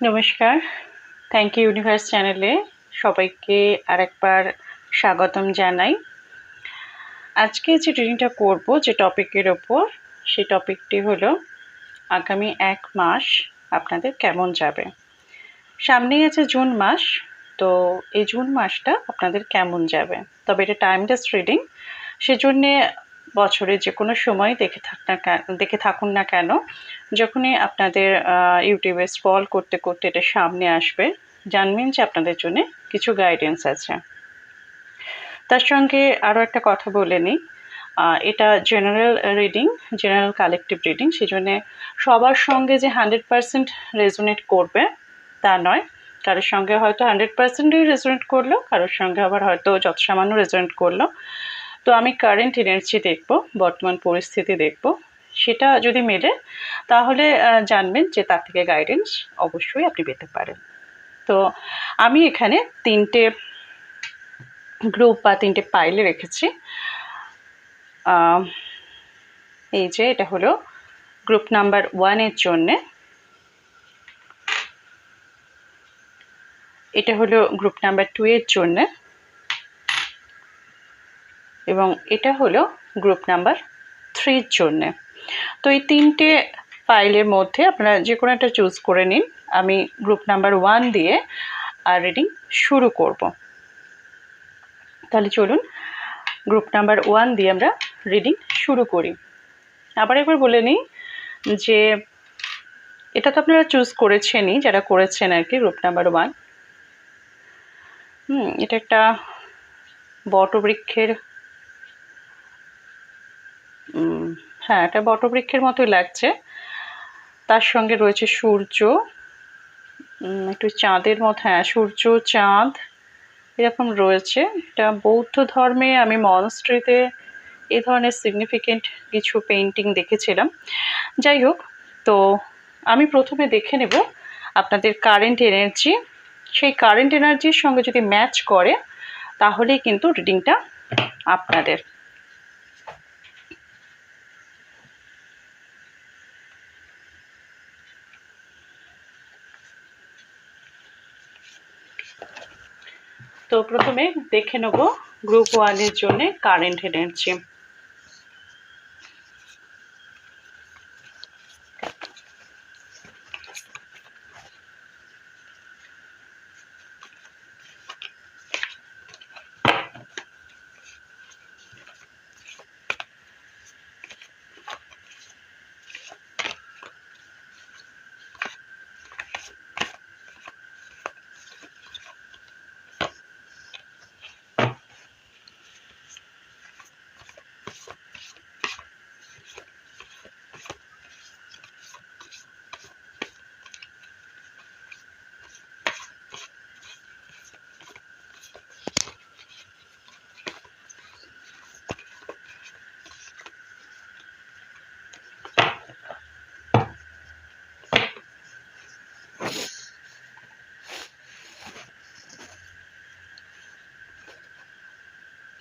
নমস্কার। Thank you universe চ্যানেলে সবাইকে আরেকবার স্বাগতম জানাই। আজকে যে রিডিংটা করব যে টপিকের ওপর, সেই টপিকটি হলো আগামী ১ মাস আপনাদের কেমন যাবে। সামনেই আছে জুন মাস, তো এই জুন মাসটা আপনাদের কেমন যাবে। তবে এটা টাইমলেস রিডিং, সেজন্যে বছরের যে কোনো সময় দেখে থাকুন না কেন, যখনই আপনাদের ইউটিউবে স্ক্রল করতে করতে এটা সামনে আসবে, জানবেন যে আপনাদের জন্য কিছু গাইডেন্স আছে। তার সঙ্গে আরও একটা কথা বলে নিই, এটা general reading, general collective reading, সেজন্যে সবার সঙ্গে যে 100% রেজোনেট করবে তা নয়। কারোর সঙ্গে হয়তো 100%ই রেজোনেট করলো, কারোর সঙ্গে আবার হয়তো যত সামান্য রেজোনেট করলো। তো আমি কারেন্ট এনার্জি দেখব, বর্তমান পরিস্থিতি দেখব, সেটা যদি মেলে তাহলে জানবেন যে তার থেকে গাইডেন্স অবশ্যই আপনি পেতে পারেন। তো আমি এখানে 3টে গ্রুপ বা 3টে পাইলে রেখেছি। এই যে এটা হলো গ্রুপ নাম্বার 1-এর জন্যে, এটা হলো গ্রুপ নাম্বার 2-এর জন্যে, এবং এটা হলো গ্রুপ নাম্বার 3-র জন্যে। তো এই 3টে ফাইলের মধ্যে আপনারা যে কোনো একটা চুজ করে নিন। আমি গ্রুপ নাম্বার 1 দিয়ে রিডিং শুরু করব। তাহলে চলুন গ্রুপ নাম্বার 1 দিয়ে আমরা রিডিং শুরু করি। আবার একবার বলে নিই যে এটা তো আপনারা চুজ করেছেনই, যারা করেছেন আর কি, গ্রুপ নাম্বার 1। এটা একটা বটবৃক্ষের, হ্যাঁ, এটা বটবৃক্ষের মতোই লাগছে। তার সঙ্গে রয়েছে সূর্য, একটু চাঁদের মতো, হ্যাঁ সূর্য চাঁদ এরকম রয়েছে। এটা বৌদ্ধ ধর্মে আমি মনস্ট্রিতে এই ধরনের সিগনিফিকেন্ট কিছু পেইন্টিং দেখেছিলাম। যাই হোক, তো আমি প্রথমে দেখে নেব আপনাদের কারেন্ট এনার্জি। সেই কারেন্ট এনার্জির সঙ্গে যদি ম্যাচ করে তাহলেই কিন্তু রিডিংটা আপনাদের। তো প্রথমে দেখে নেব গ্রুপ 1-এর জন্য current energy.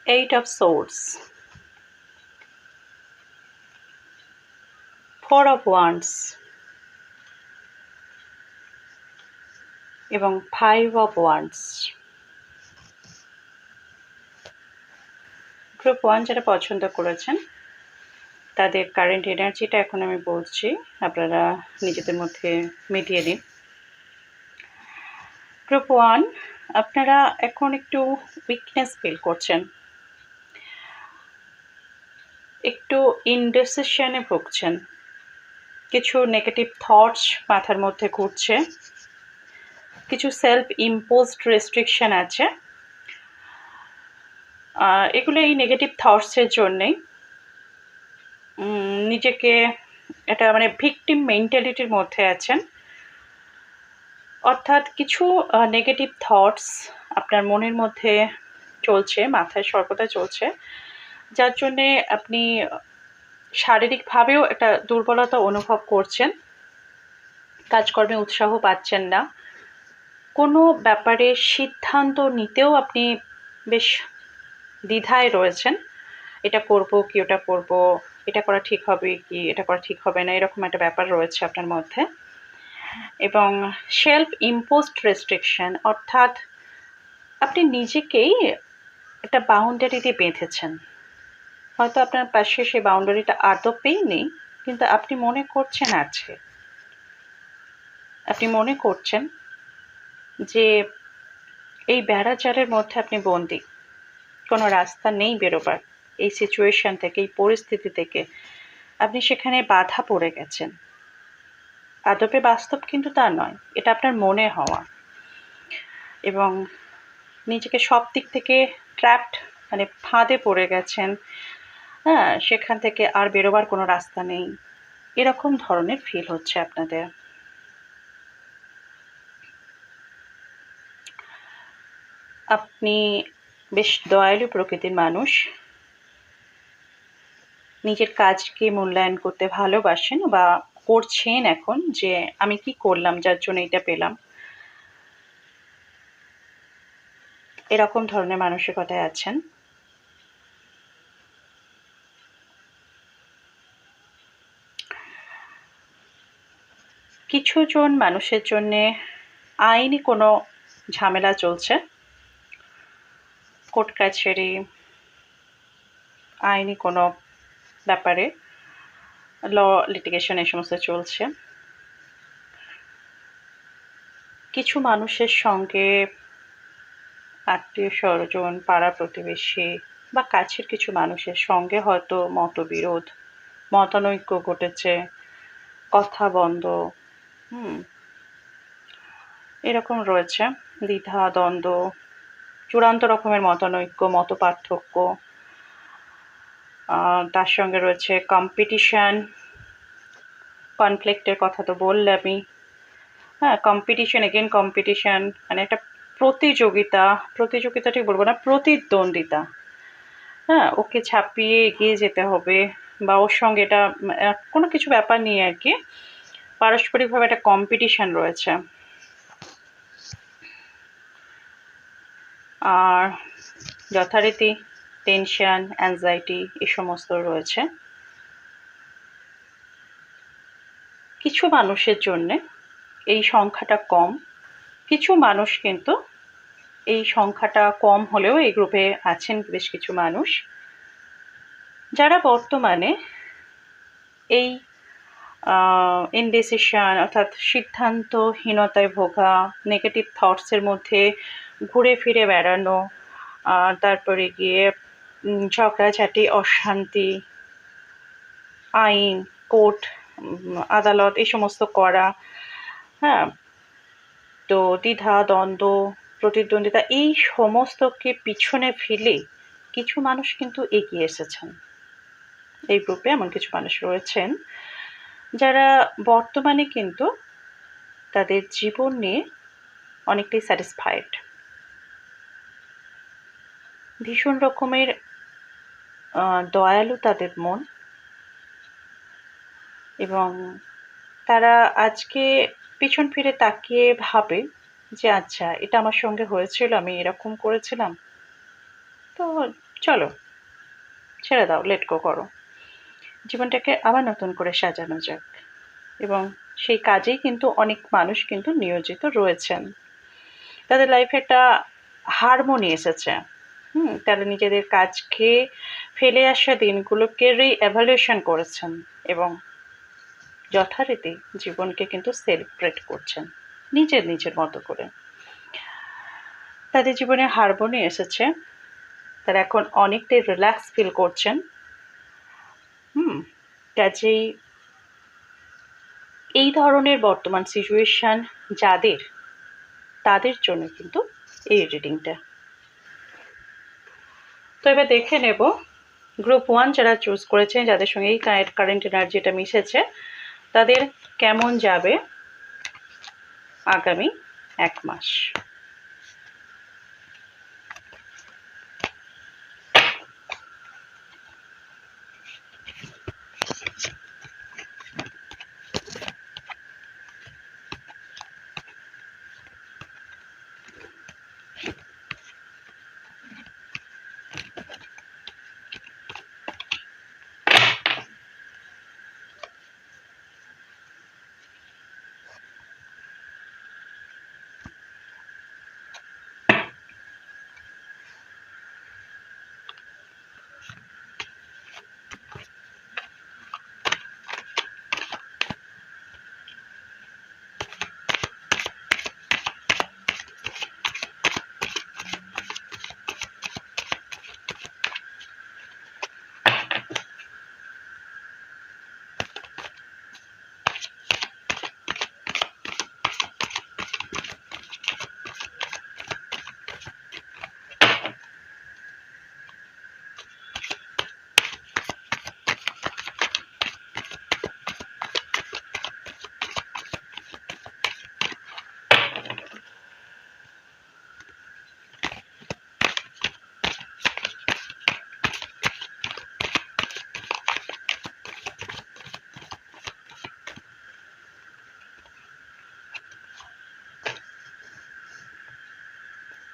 Eight of Swords, Four of Wands এবং 5 of Wands। গ্রুপ 1 যারা পছন্দ করেছেন তাদের কারেন্ট এনার্জিটা এখন আমি বলছি, আপনারা নিজেদের মধ্যে মিটিয়ে নিন। গ্রুপ 1, আপনারা এখন একটু উইকনেস ফিল করছেন, একটু ইনডিসিশনে ভুগছেন, কিছু নেগেটিভ থটস মাথার মধ্যে ঘুরছে, কিছু সেলফ ইম্পোজড রেস্ট্রিকশন আছে। এগুলো এই নেগেটিভ থটসের জন্যেই নিজেকে এটা মানে ভিকটিম মেন্টালিটির মধ্যে আছেন। অর্থাৎ কিছু নেগেটিভ থটস আপনার মনের মধ্যে চলছে, মাথায় সর্বদা চলছে, যার জন্যে আপনি শারীরিকভাবেও একটা দুর্বলতা অনুভব করছেন, কাজকর্মে উৎসাহ পাচ্ছেন না, কোনো ব্যাপারে সিদ্ধান্ত নিতেও আপনি বেশ দ্বিধায় রয়েছেন। এটা করব কি ওটা করব, এটা করা ঠিক হবে কি এটা করা ঠিক হবে না, এরকম একটা ব্যাপার রয়েছে আপনার মধ্যে। এবং সেলফ ইম্পোজড রেস্ট্রিকশন, অর্থাৎ আপনি নিজেকেই একটা বাউন্ডারি দিয়ে বেঁধেছেন। হয়তো আপনার পাশে সেই বাউন্ডারিটা আদপেই নেই, কিন্তু আপনি মনে করছেন আছে। আপনি মনে করছেন যে এই বেড়াজালের মধ্যে আপনি বন্দী, কোনো রাস্তা নেই বেরোবার। এই সিচুয়েশন থেকে, এই পরিস্থিতি থেকে আপনি সেখানে বাধা পড়ে গেছেন। আদপে বাস্তব কিন্তু তা নয়, এটা আপনার মনে হওয়া। এবং নিজেকে সব দিক থেকে ট্র্যাপড, মানে ফাঁদে পড়ে গেছেন। হ্যাঁ, সেখান থেকে আর বেরোবার কোনো রাস্তা নেই, এরকম ধরনের ফিল হচ্ছে আপনাদের। আপনি বেশ দয়ালু প্রকৃতির মানুষ, নিজের কাজকে মূল্যায়ন করতে ভালোবাসেন বা করছেন এখন, যে আমি কি করলাম যার জন্য এটা পেলাম, এরকম ধরনের মানসিকতায় আছেন। কিছুজন মানুষের জন্যে আইনি কোনো ঝামেলা চলছে, কোর্ট কাছারি, আইনি কোনো ব্যাপারে ল লিটিগেশন এই সমস্ত চলছে। কিছু মানুষের সঙ্গে আত্মীয় স্বজন, পাড়া প্রতিবেশী বা কাছের কিছু মানুষের সঙ্গে হয়তো মতবিরোধ, মতানৈক্য ঘটেছে, কথা বন্ধ, এরকম রয়েছে। দ্বিধা দ্বন্দ্ব, চূড়ান্ত রকমের মতানৈক্য, মত পার্থক্য, তার সঙ্গে রয়েছে কম্পিটিশন, কনফ্লিক্টের কথা তো বললামই। হ্যাঁ, কম্পিটিশন এগেন কম্পিটিশন, মানে একটা প্রতিযোগিতা, প্রতিযোগিতা ঠিক বলবো না, প্রতিদ্বন্দ্বিতা। হ্যাঁ, ওকে ছাপিয়ে এগিয়ে যেতে হবে, বা ওর সঙ্গে এটা কোনো কিছু ব্যাপার নিয়ে আর কি পারস্পরিকভাবে একটা কম্পিটিশন রয়েছে। আর যথারীতি টেনশন, অ্যাংজাইটি এই সমস্ত রয়েছে। কিছু মানুষের জন্যে এই সংখ্যাটা কম, কিছু মানুষ কিন্তু এই সংখ্যাটা কম হলেও এই গ্রুপে আছেন বেশ কিছু মানুষ, যারা বর্তমানে এই ইনডিসিশন, অর্থাৎ সিদ্ধান্তহীনতায় ভোগা, নেগেটিভ থটসের মধ্যে ঘুরে ফিরে বেড়ানো, তারপরে গিয়ে ঝগড়াঝাটি, অশান্তি, আইন, কোর্ট, আদালত এই সমস্ত করা, হ্যাঁ, তো দ্বিধা দ্বন্দ্ব, প্রতিদ্বন্দ্বিতা এই সমস্তকে পিছনে ফেলে কিছু মানুষ কিন্তু এগিয়ে এসেছেন। এই গ্রুপে এমন কিছু মানুষ রয়েছেন যারা বর্তমানে কিন্তু তাদের জীবন নিয়ে অনেকটাই স্যাটিসফাইড। ভীষণ রকমের দয়ালু তাদের মন, এবং তারা আজকে পিছন ফিরে তাকিয়ে ভাবে যে আচ্ছা, এটা আমার সঙ্গে হয়েছিল, আমি এরকম করেছিলাম, তো চলো ছেড়ে দাও, লেট গো করো, জীবনটাকে আবার নতুন করে সাজানো যাক। এবং সেই কাজেই কিন্তু অনেক মানুষ কিন্তু নিয়োজিত রয়েছেন। তাদের লাইফে একটা হারমোনি এসেছে। তারা নিজেদের কাজকে ফেলে আসা দিনগুলোকে রি-এভালুয়েশন করেছেন এবং যথারীতি জীবনকে কিন্তু সেলিব্রেট করছেন নিজের নিজের মতো করে। তাদের জীবনে হারমোনি এসেছে, তারা এখন অনেকটাই রিল্যাক্স ফিল করছেন। কাজেই এই ধরনের বর্তমান সিচুয়েশন যাদের, তাদের জন্য কিন্তু এই রিডিংটা। তো এবার দেখে নেব গ্রুপ 1 যারা চুজ করেছেন, যাদের সঙ্গে এই কারেন্ট এনার্জিটা মিশেছে, তাদের কেমন যাবে আগামী 1 মাস।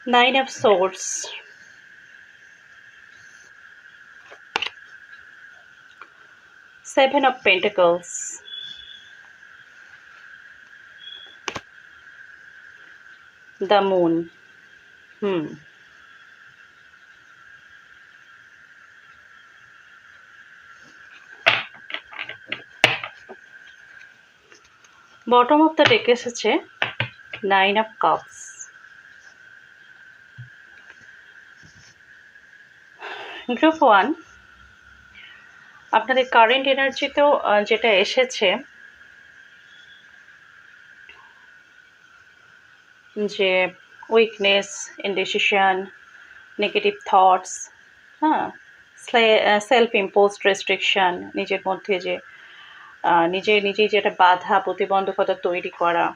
Nine of Swords, Seven of Pentacles, the Moon. Bottom of the deck এসেছে Nine of Cups. গ্রুপ 1, আপনাদের কারেন্ট এনার্জিতেও যেটা এসেছে যে উইকনেস, ইনডিসিশন, নেগেটিভ থটস, হ্যাঁ, সেলফ ইম্পোজড রেস্ট্রিকশন, নিজের মধ্যে যে নিজেই যেটা বাধা প্রতিবন্ধকতা তৈরি করা,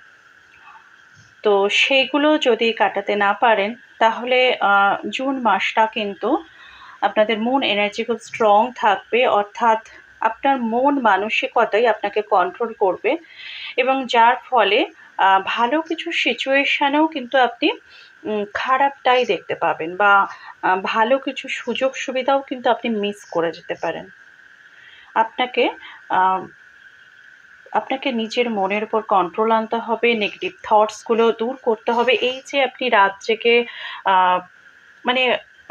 তো সেইগুলো যদি কাটাতে না পারেন তাহলে জুন মাসটা কিন্তু আপনাদের মন এনার্জি খুব স্ট্রং থাকবে, অর্থাৎ আপনার মন মানসিকতাই আপনাকে কন্ট্রোল করবে এবং যার ফলে ভালো কিছু সিচুয়েশানেও কিন্তু আপনি খারাপটাই দেখতে পাবেন বা ভালো কিছু সুযোগ সুবিধাও কিন্তু আপনি মিস করে যেতে পারেন। আপনাকে নিজের মনের উপর কন্ট্রোল আনতে হবে, নেগেটিভ থটসগুলো দূর করতে হবে। এই যে আপনি রাত জেগে মানে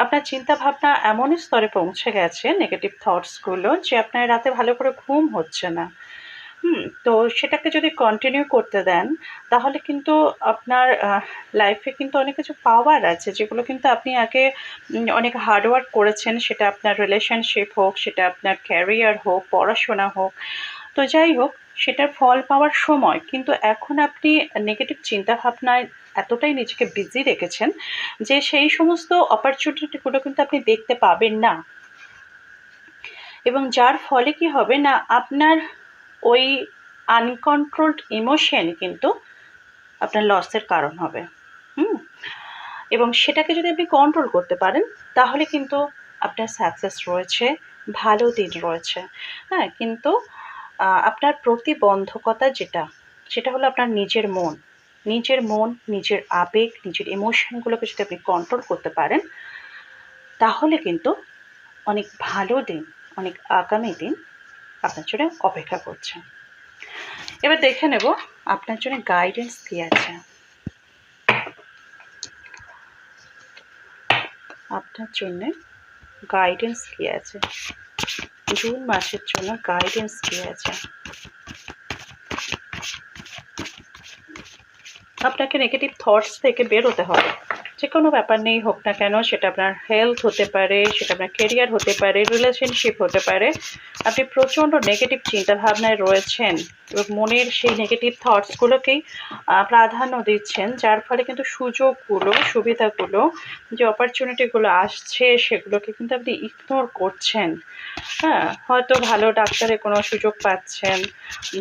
আপনার চিন্তাভাবনা এমন স্তরে পৌঁছে গেছে নেগেটিভ থটসগুলো যে আপনার রাতে ভালো করে ঘুম হচ্ছে না। তো সেটাকে যদি কন্টিনিউ করতে দেন তাহলে কিন্তু আপনার লাইফে কিন্তু অনেক কিছু পাওয়ার আছে যেগুলো কিন্তু আপনি আগে অনেক হার্ডওয়ার্ক করেছেন, সেটা আপনার রিলেশনশিপ হোক, সেটা আপনার ক্যারিয়ার হোক, পড়াশোনা হোক, তো যাই হোক সেটার ফল পাওয়ার সময়। কিন্তু এখন আপনি নেগেটিভ চিন্তাভাবনায় এতটাই নিজেকে বিজি রেখেছেন যে সেই সমস্ত অপরচুনিটিগুলো কিন্তু আপনি দেখতে পাবেন না, এবং যার ফলে কি হবে না, আপনার ওই আনকন্ট্রোলড ইমোশন কিন্তু আপনার লসের কারণ হবে। এবং সেটাকে যদি আপনি কন্ট্রোল করতে পারেন তাহলে কিন্তু আপনার সাকসেস রয়েছে, ভালো দিন রয়েছে। হ্যাঁ, কিন্তু আপনার প্রতিবন্ধকতা সেটা হলো আপনার নিজের মন, নিজের আবেগ, নিজের ইমোশনগুলোকে যদি আপনি কন্ট্রোল করতে পারেন তাহলে কিন্তু অনেক ভালো দিন, অনেক আগামী দিন আপনার জন্য অপেক্ষা করছে। এবার দেখে নেব আপনার জন্য গাইডেন্স কি আছে। আপনার জন্য গাইডেন্স কি আছে জুন মাসের জন্য, গাইডেন্স কি আছে। আপনাকে নেগেটিভ থটস থেকে বেরোতে হবে, যে কোনো ব্যাপার নেই হোক না কেন, সেটা আপনার হেলথ হতে পারে, সেটা আপনার কেরিয়ার হতে পারে, রিলেশনশিপ হতে পারে। আপনি প্রচণ্ড নেগেটিভ চিন্তাভাবনায় রয়েছেন এবং মনের সেই নেগেটিভ থটসগুলোকেই প্রাধান্য দিচ্ছেন, যার ফলে কিন্তু সুযোগগুলো, সুবিধাগুলো, যে অপরচুনিটিগুলো আসছে সেগুলোকে কিন্তু আপনি ইগনোর করছেন। হ্যাঁ, হয়তো ভালো ডাক্তারের কোনো সুযোগ পাচ্ছেন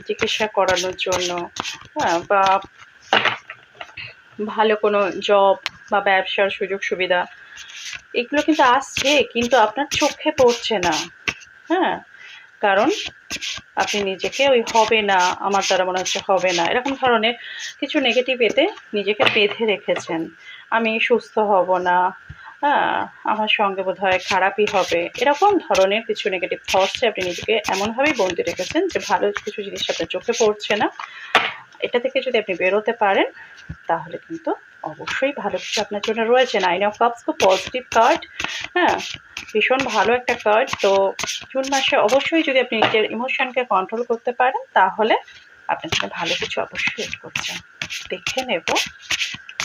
চিকিৎসা করানোর জন্য, হ্যাঁ, বা ভালো কোনো জব বা ব্যবসার সুযোগ সুবিধা, এগুলো কিন্তু আসছে কিন্তু আপনার চোখে পড়ছে না। হ্যাঁ, কারণ আপনি নিজেকে ওই হবে না, আমার দ্বারা মনে হচ্ছে হবে না, এরকম ধরনের কিছু নেগেটিভ এতে নিজেকে বেঁধে রেখেছেন। আমি সুস্থ হব না, হ্যাঁ, আমার সঙ্গে বোধহয় খারাপই হবে, এরকম ধরনের কিছু নেগেটিভ থটসে আপনি নিজেকে এমনভাবেই বন্দি রেখেছেন যে ভালো কিছু জিনিস আপনার চোখে পড়ছে না। এটা থেকে যদি আপনি বেরোতে পারেন তাহলে কিন্তু অবশ্যই ভালো কিছু আপনার জন্য রয়েছে। নাইন অফ কাপস খুব পজিটিভ কার্ড, হ্যাঁ, ভীষণ ভালো একটা কার্ড। তো জুন মাসে অবশ্যই যদি আপনি নিজের ইমোশনকে কন্ট্রোল করতে পারেন তাহলে আপনার জন্য ভালো কিছু অবশ্যই ওয়েট করছে। দেখে নেব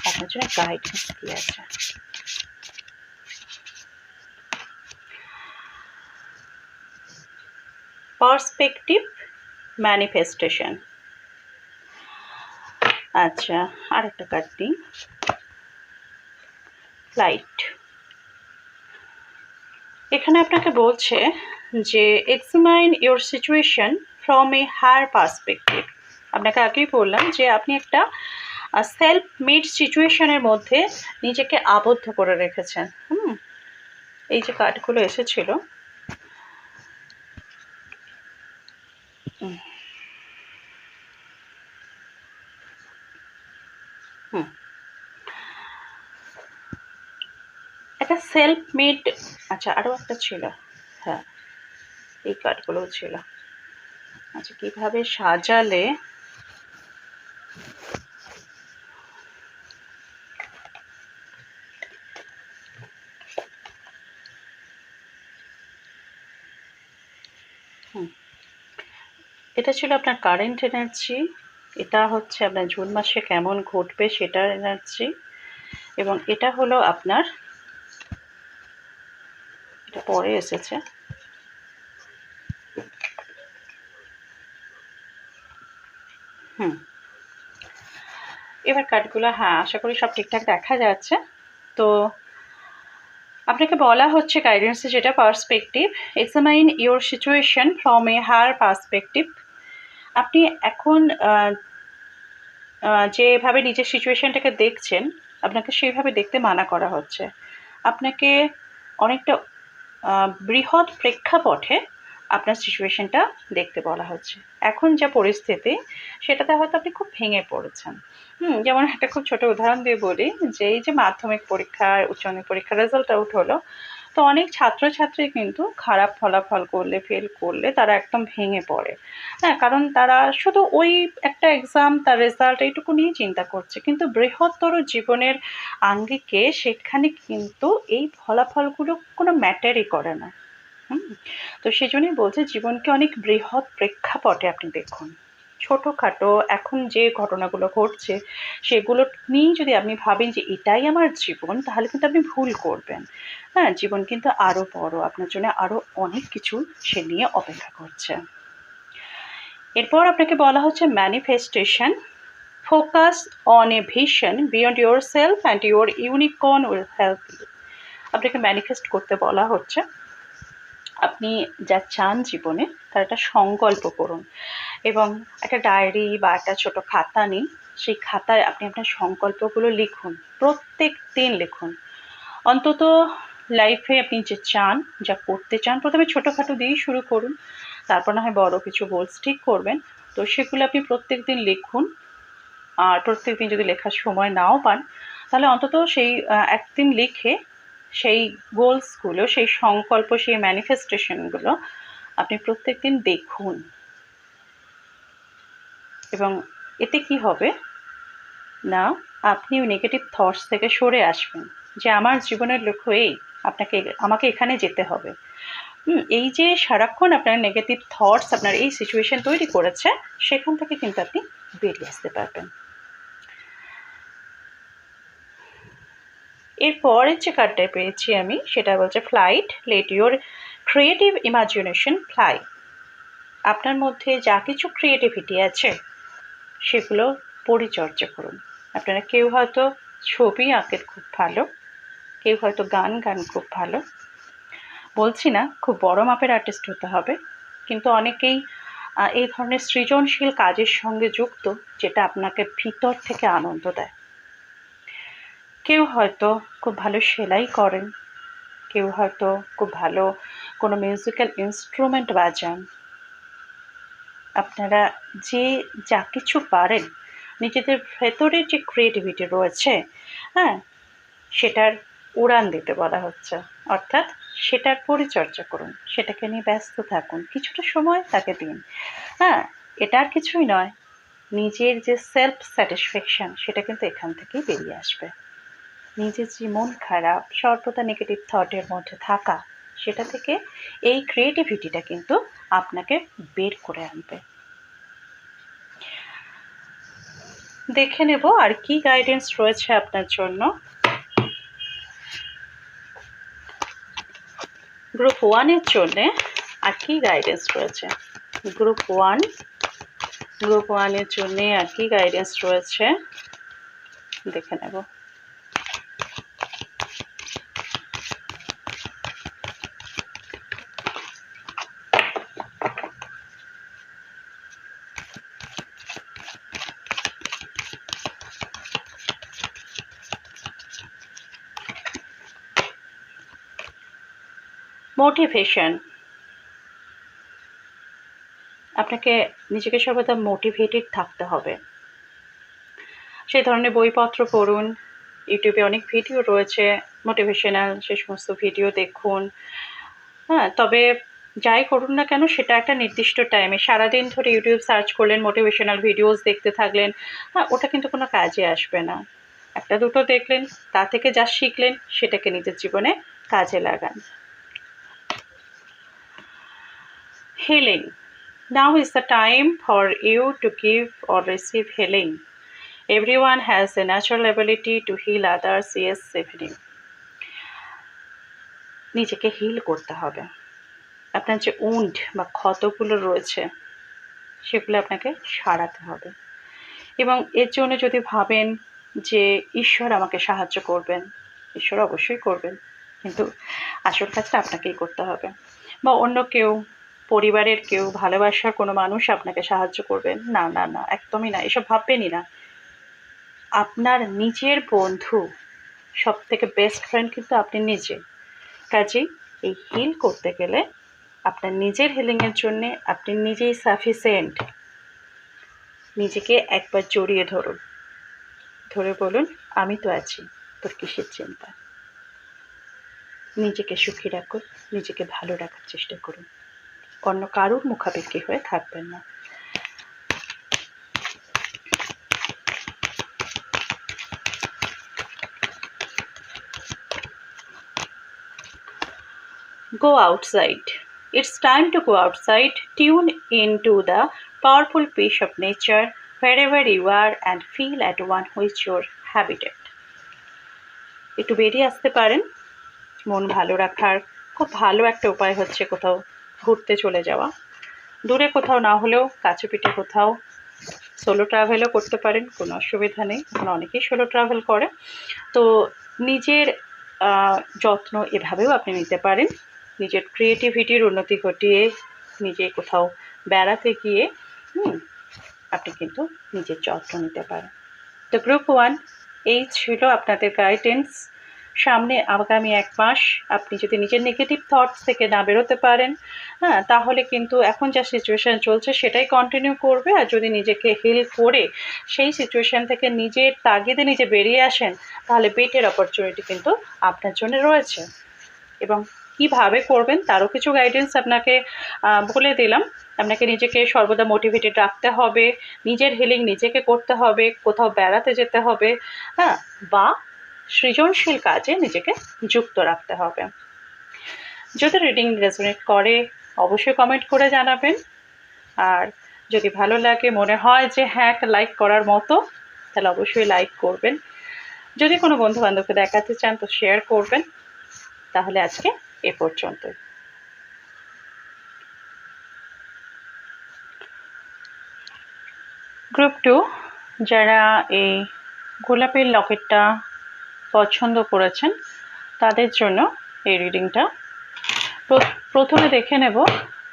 আপনার জন্য গাইডেন্স কি আছে। Perspective manifestation. আচ্ছা, আরেকটা কার্ড দিই, লাইট। এখানে আপনাকে বলছে যে examine your situation from a higher perspective. আপনাকে আগেই বললাম যে আপনি একটা সেলফ মেড সিচুয়েশনের মধ্যে নিজেকে আবদ্ধ করে রেখেছেন। এই যে কার্ডগুলো এসেছিল, একটা সেলফ মেড, আচ্ছা আরও একটা ছিল, হ্যাঁ এই কার্ডগুলোও ছিল। আচ্ছা কীভাবে সাজালে এটা ছিল আপনার কারেন্ট এনার্জি, এটা হচ্ছে আপনার জুন মাসে কেমন ঘটবে সেটার এনার্জি, এবং এটা হলো আপনার, এটা পরে এসেছে, এবার কার্ডগুলো, হ্যাঁ আশা করি সব ঠিকঠাক দেখা যাচ্ছে। তো আপনাকে বলা হচ্ছে গাইডেন্সে যেটা perspective, examine your situation from A her perspective. আপনি এখন যেভাবে নিজের সিচুয়েশনটাকে দেখছেন, আপনাকে সেইভাবে দেখতে মানা করা হচ্ছে। আপনাকে অনেকটা বৃহৎ প্রেক্ষাপটে আপনার সিচুয়েশনটা দেখতে বলা হচ্ছে। এখন যা পরিস্থিতি সেটাতে হয়তো আপনি খুব ভেঙে পড়েছেন। যেমন একটা খুব ছোট উদাহরণ দিয়ে বলি, যে এই যে মাধ্যমিক পরীক্ষার, উচ্চ মাধ্যমিক পরীক্ষার রেজাল্ট আউট হলো, তো অনেক ছাত্রছাত্রী কিন্তু খারাপ ফলাফল করলে, ফেল করলে তারা একদম ভেঙে পড়ে। হ্যাঁ, কারণ তারা শুধু ওই একটা এক্সাম, তার রেজাল্ট এইটুকু নিয়ে চিন্তা করছে, কিন্তু বৃহত্তর জীবনের আঙ্গিকে সেখানে কিন্তু এই ফলাফলগুলো কোনো ম্যাটারই করে না। তো সেজন্যই বলছে জীবনকে অনেক বৃহৎ প্রেক্ষাপটে আপনি দেখুন। ছোটোখাটো এখন যে ঘটনাগুলো ঘটছে সেগুলো নিয়েই যদি আপনি ভাবেন যে এটাই আমার জীবন, তাহলে কিন্তু আপনি ভুল করবেন। হ্যাঁ, জীবন কিন্তু আরও বড়, আপনার জন্য আরও অনেক কিছু সে নিয়ে অপেক্ষা করছে। এরপর আপনাকে বলা হচ্ছে manifestation, focus on a vision beyond your self and your unicorn will help you. আপনাকে ম্যানিফেস্ট করতে বলা হচ্ছে, আপনি যা চান জীবনে তার একটা সংকল্প করুন, এবং একটা ডায়েরি বা একটা ছোট খাতা নিন, সেই খাতায় আপনি আপনার সংকল্পগুলো লিখুন, প্রত্যেক দিন লিখুন। অন্তত লাইফে আপনি যে চান, যা করতে চান, প্রথমে ছোটোখাটো দিয়েই শুরু করুন, তারপর না হয় বড় কিছু গোলস ঠিক করবেন। তো সেগুলো আপনি প্রত্যেক দিন লিখুন। আর প্রত্যেক দিন যদি লেখার সময় নাও পান, তাহলে অন্তত সেই একদিন লিখে সেই গোলসগুলো, সেই সংকল্প, সেই ম্যানিফেস্টেশনগুলো আপনি প্রত্যেক দিন দেখুন। এবং এতে কি হবে না, আপনি ওই নেগেটিভ থটস থেকে সরে আসবেন, যে আমার জীবনের লক্ষ্য এই, আমাকে এখানে যেতে হবে। এই যে সারাক্ষণ আপনার নেগেটিভ থটস আপনার এই সিচুয়েশন তৈরি করেছে, সেখান থেকে কিন্তু আপনি বেরিয়ে আসতে পারবেন। এরপরের যে কার্ডটা পেয়েছি আমি, সেটা বলছে flight, let your creative imagination fly. আপনার মধ্যে যা কিছু ক্রিয়েটিভিটি আছে সেগুলো পরিচর্যা করুন। আপনারা কেউ হয়তো ছবি আঁকেন খুব ভালো, কেউ হয়তো গান খুব ভালো। বলছি না খুব বড় মাপের আর্টিস্ট হতে হবে, কিন্তু অনেকেই এই ধরনের সৃজনশীল কাজের সঙ্গে যুক্ত, যেটা আপনাকে ভিতর থেকে আনন্দ দেয়। কেউ হয়তো খুব ভালো সেলাই করেন, কেউ হয়তো খুব ভালো কোনো মিউজিক্যাল ইনস্ট্রুমেন্ট বাজান। আপনারা যা কিছু পারেন, নিজেদের ভেতরে যে ক্রিয়েটিভিটি রয়েছে, হ্যাঁ, সেটার উড়ান দিতে বলা হচ্ছে। অর্থাৎ সেটার পরিচর্যা করুন, সেটাকে নিয়ে ব্যস্ত থাকুন, কিছুটা সময় তাকে দিন। হ্যাঁ, এটা আর কিছুই নয়, নিজের যে সেলফ স্যাটিসফ্যাকশন সেটা কিন্তু এখান থেকেই বেরিয়ে আসবে। নিজের যে মন খারাপ, সর্বদা নেগেটিভ থটের মধ্যে থাকা, সেটা থেকে এই ক্রিয়েটিভিটিটা কিন্তু আপনাকে বের করে আনবে। দেখে নেব আর কি গাইডেন্স রয়েছে আপনার জন্য। গ্রুপ 1-এর জন্যে আর কি গাইডেন্স রয়েছে, গ্রুপ 1-এর জন্যে আর কি গাইডেন্স রয়েছে দেখে নেব। মোটিভেশন, আপনাকে নিজেকে সর্বদা মোটিভেটেড থাকতে হবে। সেই ধরনের বইপত্র পড়ুন, ইউটিউবে অনেক ভিডিও রয়েছে মোটিভেশনাল, সে সমস্ত ভিডিও দেখুন। হ্যাঁ, তবে যাই করুন না কেন সেটা একটা নির্দিষ্ট টাইমে, সারাদিন ধরে ইউটিউব সার্চ করলেন, মোটিভেশনাল ভিডিওস দেখতে থাকলেন, হ্যাঁ ওটা কিন্তু কোনো কাজে আসবে না। একটা দুটো দেখলেন, তা থেকে যা শিখলেন সেটাকে নিজের জীবনে কাজে লাগান। Healing. Now is the time for you to give or receive healing. Everyone has a natural ability to heal others. Yes, Stephanie. নিজেকে হিল করতে হবে। আপনার যে উন্ড বা ক্ষতগুলো রয়েছে সেগুলো আপনাকে সারাতে হবে, এবং এর জন্য যদি ভাবেন যে ঈশ্বর আমাকে সাহায্য করবেন, ঈশ্বর অবশ্যই করবেন, কিন্তু আসল কাজটা আপনাকেই করতে হবে। বা অন্য কেউ, পরিবারের কেউ, ভালোবাসার কোনো মানুষ আপনাকে সাহায্য করবেন, না না না, একদমই না, এসব ভাববেনই না। আপনার নিজের বন্ধু, সব থেকে বেস্ট ফ্রেন্ড কিন্তু আপনি নিজে। কাজেই এই হিল করতে গেলে আপনার নিজের হিলিংয়ের জন্যে আপনি নিজেই সাফিসিয়েন্ট। নিজেকে একবার জড়িয়ে ধরুন, ধরে বলুন আমি তো আছি, তোর কিসের চিন্তা। নিজেকে সুখী রাখুন, নিজেকে ভালো রাখার চেষ্টা করুন, অন্য কারুর মুখাপেক্ষী হয়ে থাকবেন না। Go outside. It's time to go outside. Tune into the powerful peace of nature wherever you are and feel at one with your habitat. একটু বেরিয়ে আসতে পারেন। মন ভালো রাখার খুব ভালো একটা উপায় হচ্ছে কোথাও ঘুরতে চলে যাওয়া। দূরে কোথাও না হলেও কাছে পিঠে কোথাও সোলো ট্রাভেলও করতে পারেন, কোনো অসুবিধা নেই, এখন অনেকেই সোলো ট্রাভেল করে। তো নিজের যত্ন এভাবেও আপনি নিতে পারেন, নিজের ক্রিয়েটিভিটির উন্নতি ঘটিয়ে নিজে কোথাও বেড়াতে গিয়ে আপনি কিন্তু নিজের যত্ন নিতে পারেন। তো গ্রুপ 1 এই ছিল আপনাদের গাইডেন্স। সামনে আগামী 1 মাস আপনি যদি নিজের নেগেটিভ থটস থেকে না বেরোতে পারেন, হ্যাঁ তাহলে কিন্তু এখন যা সিচুয়েশান চলছে সেটাই কন্টিনিউ করবে। আর যদি নিজেকে হিল করে সেই সিচুয়েশান থেকে নিজের তাগিদে নিজে বেরিয়ে আসেন, তাহলে বেটার অপরচুনিটি কিন্তু আপনার জন্য রয়েছে। এবং কিভাবে করবেন তারও কিছু গাইডেন্স আপনাকে বলে দিলাম। আপনাকে নিজেকে সর্বদা মোটিভেটেড রাখতে হবে, নিজের হিলিং নিজেকে করতে হবে, কোথাও বেড়াতে যেতে হবে, হ্যাঁ, বা সৃজনশীল কাজে নিজেকে যুক্ত রাখতে হবে। যদি রিডিং রেজোনেট করে অবশ্যই কমেন্ট করে জানাবেন। আর যদি ভালো লাগে, মনে হয় যে হ্যাঁ একটা লাইক করার মতো, তাহলে অবশ্যই লাইক করবেন। যদি কোনো বন্ধু বান্ধবকে দেখাতে চান তো শেয়ার করবেন। তাহলে আজকে এ পর্যন্তই। গ্রুপ 2 যারা এই গোলাপের লকেটটা পছন্দ করেছেন তাদের জন্য এই রিডিংটা। প্রথমে দেখে নেব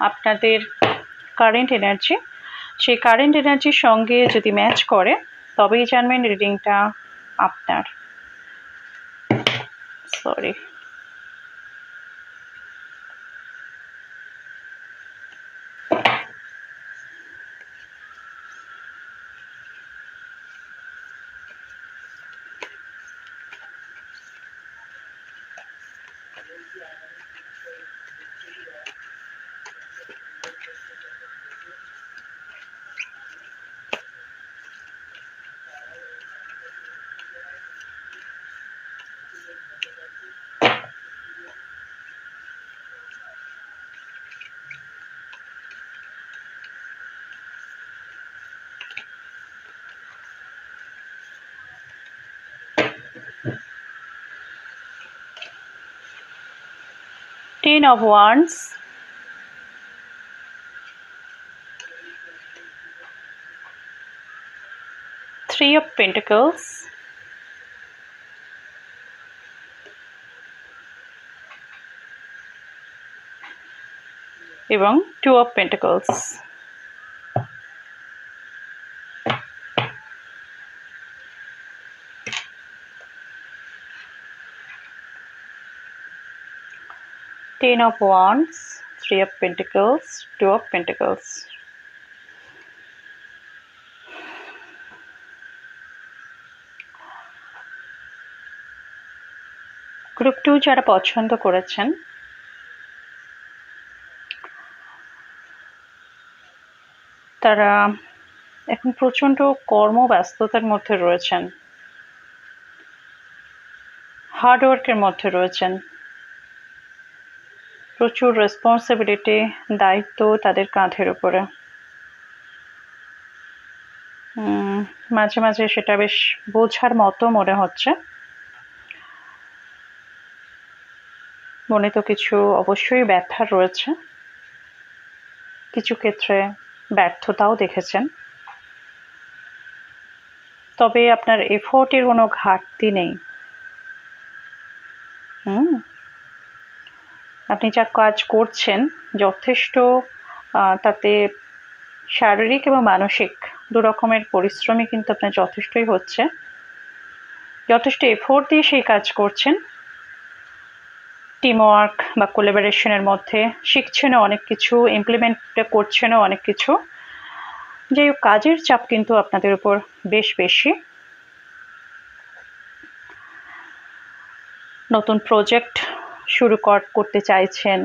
আপনাদের কারেন্ট এনার্জি। সেই কারেন্ট এনার্জির সঙ্গে যদি ম্যাচ করে তবেই জানবেন রিডিংটা আপনার। Sorry, Ten of Wands, Three of Pentacles, এবং Two of Pentacles। Ten of Wands, Three of Pentacles, Two of Pentacles। Group 2 যারা পছন্দ করেছেন তারা এখন প্রচণ্ড কর্মব্যস্ততার মধ্যে রয়েছেন, হার্ডওয়ার্কের মধ্যে রয়েছেন, প্রচুর রেসপন্সিবিলিটি, দায়িত্ব তাদের কাঁধের উপরে। মাঝে মাঝে সেটা বেশ বোঝার মতো মনে হচ্ছে। মনে তো কিছু অবশ্যই ব্যথা রয়েছে, কিছু ক্ষেত্রে ব্যর্থতাও দেখেছেন, তবে আপনার এফোর্টের কোনো ঘাটতি নেই। আপনি যা কাজ করছেন যথেষ্ট, তাতে শারীরিক এবং মানসিক দু রকমের পরিশ্রমই কিন্তু আপনার যথেষ্টই হচ্ছে, যথেষ্ট এফোর্ট দিয়ে সেই কাজ করছেন। টিম ওয়ার্ক বা কোলাবোরেশনের মধ্যে শিখছেনও অনেক কিছু, ইমপ্লিমেন্ট করছেনও অনেক কিছু। যাই হোক, কাজের চাপ কিন্তু আপনাদের উপর বেশ বেশি। নতুন প্রজেক্ট শুরু করতে চাইছেন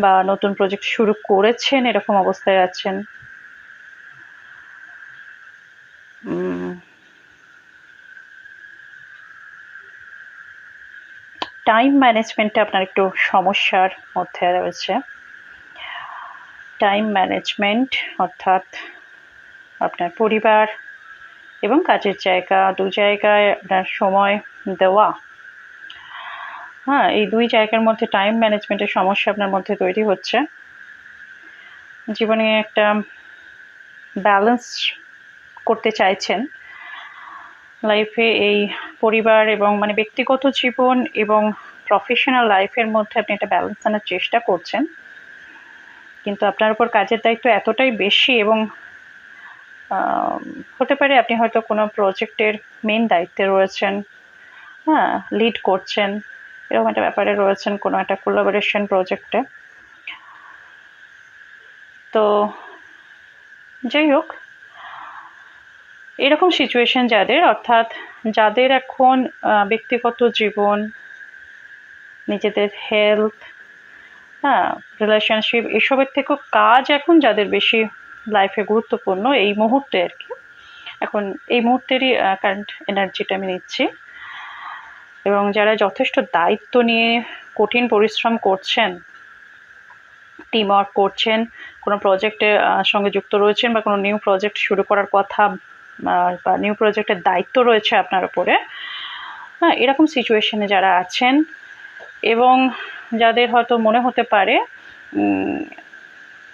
বা নতুন প্রজেক্ট শুরু করেছেন এরকম অবস্থায় আছেন। টাইম ম্যানেজমেন্টে আপনার একটু সমস্যার মধ্যে রয়েছে। টাইম ম্যানেজমেন্ট অর্থাৎ আপনার পরিবার এবং কাজের জায়গা, দু জায়গায় আপনার সময় দেওয়া, এই দুই জায়গার মধ্যে টাইম ম্যানেজমেন্টের সমস্যা আপনার মধ্যে তৈরি হচ্ছে। জীবনে একটা ব্যালেন্স করতে চাইছেন লাইফে, এই পরিবার এবং মানে ব্যক্তিগত জীবন এবং প্রফেশনাল লাইফের মধ্যে আপনি একটা ব্যালেন্স আনার চেষ্টা করছেন, কিন্তু আপনার উপর কাজের দায়িত্ব এতটাই বেশি এবং হতে পারে আপনি হয়তো কোনো প্রজেক্টের মেন দায়িত্বে রয়েছেন, লিড করছেন, এরকম একটা ব্যাপারে রয়েছেন কোনো একটা কোলাবোরেশন প্রজেক্টে। তো যাই হোক, এরকম সিচুয়েশন যাদের, অর্থাৎ যাদের এখন ব্যক্তিগত জীবন, নিজেদের হেলথ, রিলেশনশিপ, এসবের থেকেও কাজ এখন যাদের বেশি লাইফে গুরুত্বপূর্ণ এই মুহূর্তে আর কি, এখন এই মুহূর্তেরই কারেন্ট এনার্জিটা আমি নিচ্ছি। এবং যারা যথেষ্ট দায়িত্ব নিয়ে কঠিন পরিশ্রম করছেন, টিম ওয়ার্ক করছেন, কোনো প্রজেক্টের সঙ্গে যুক্ত রয়েছেন বা কোনো নিউ প্রজেক্ট শুরু করার কথা বা নিউ প্রজেক্টের দায়িত্ব রয়েছে আপনার উপরে, এরকম সিচুয়েশনে যারা আছেন এবং যাদের হয়তো মনে হতে পারে,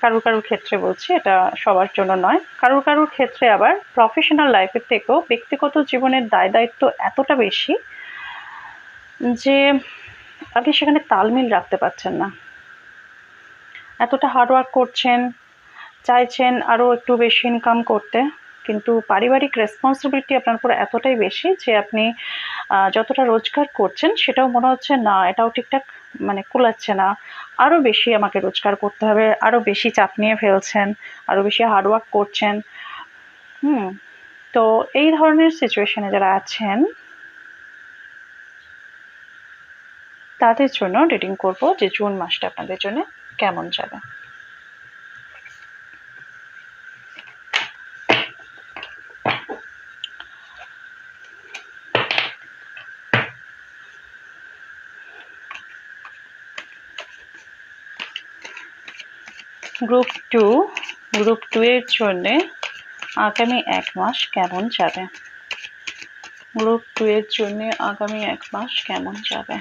কারুর ক্ষেত্রে বলছি, এটা সবার জন্য নয়, কারুর ক্ষেত্রে আবার প্রফেশনাল লাইফের থেকেও ব্যক্তিগত জীবনের দায়িত্ব এতটা বেশি যে আপনি সেখানে তালমিল রাখতে পারছেন না। এতটা হার্ডওয়ার্ক করছেন, চাইছেন আরও একটু বেশি ইনকাম করতে, কিন্তু পারিবারিক রেসপন্সিবিলিটি আপনার উপর এতটাই বেশি যে আপনি যতটা রোজগার করছেন সেটাও মনে হচ্ছে না, এটাও ঠিকঠাক মানে কুলাচ্ছে না, আরও বেশি আমাকে রোজগার করতে হবে, আরও বেশি চাপ নিয়ে ফেলছেন, আরও বেশি হার্ডওয়ার্ক করছেন। তো এই ধরনের সিচুয়েশনে যারা আছেন তাদের জন্য রিডিং করব যে জুন মাসটা আপনাদের জন্য কেমন যাবে। গ্রুপ 2 এর জন্যে আগামী 1 মাস কেমন যাবে? গ্রুপ 2 এর জন্য আগামী 1 মাস কেমন যাবে?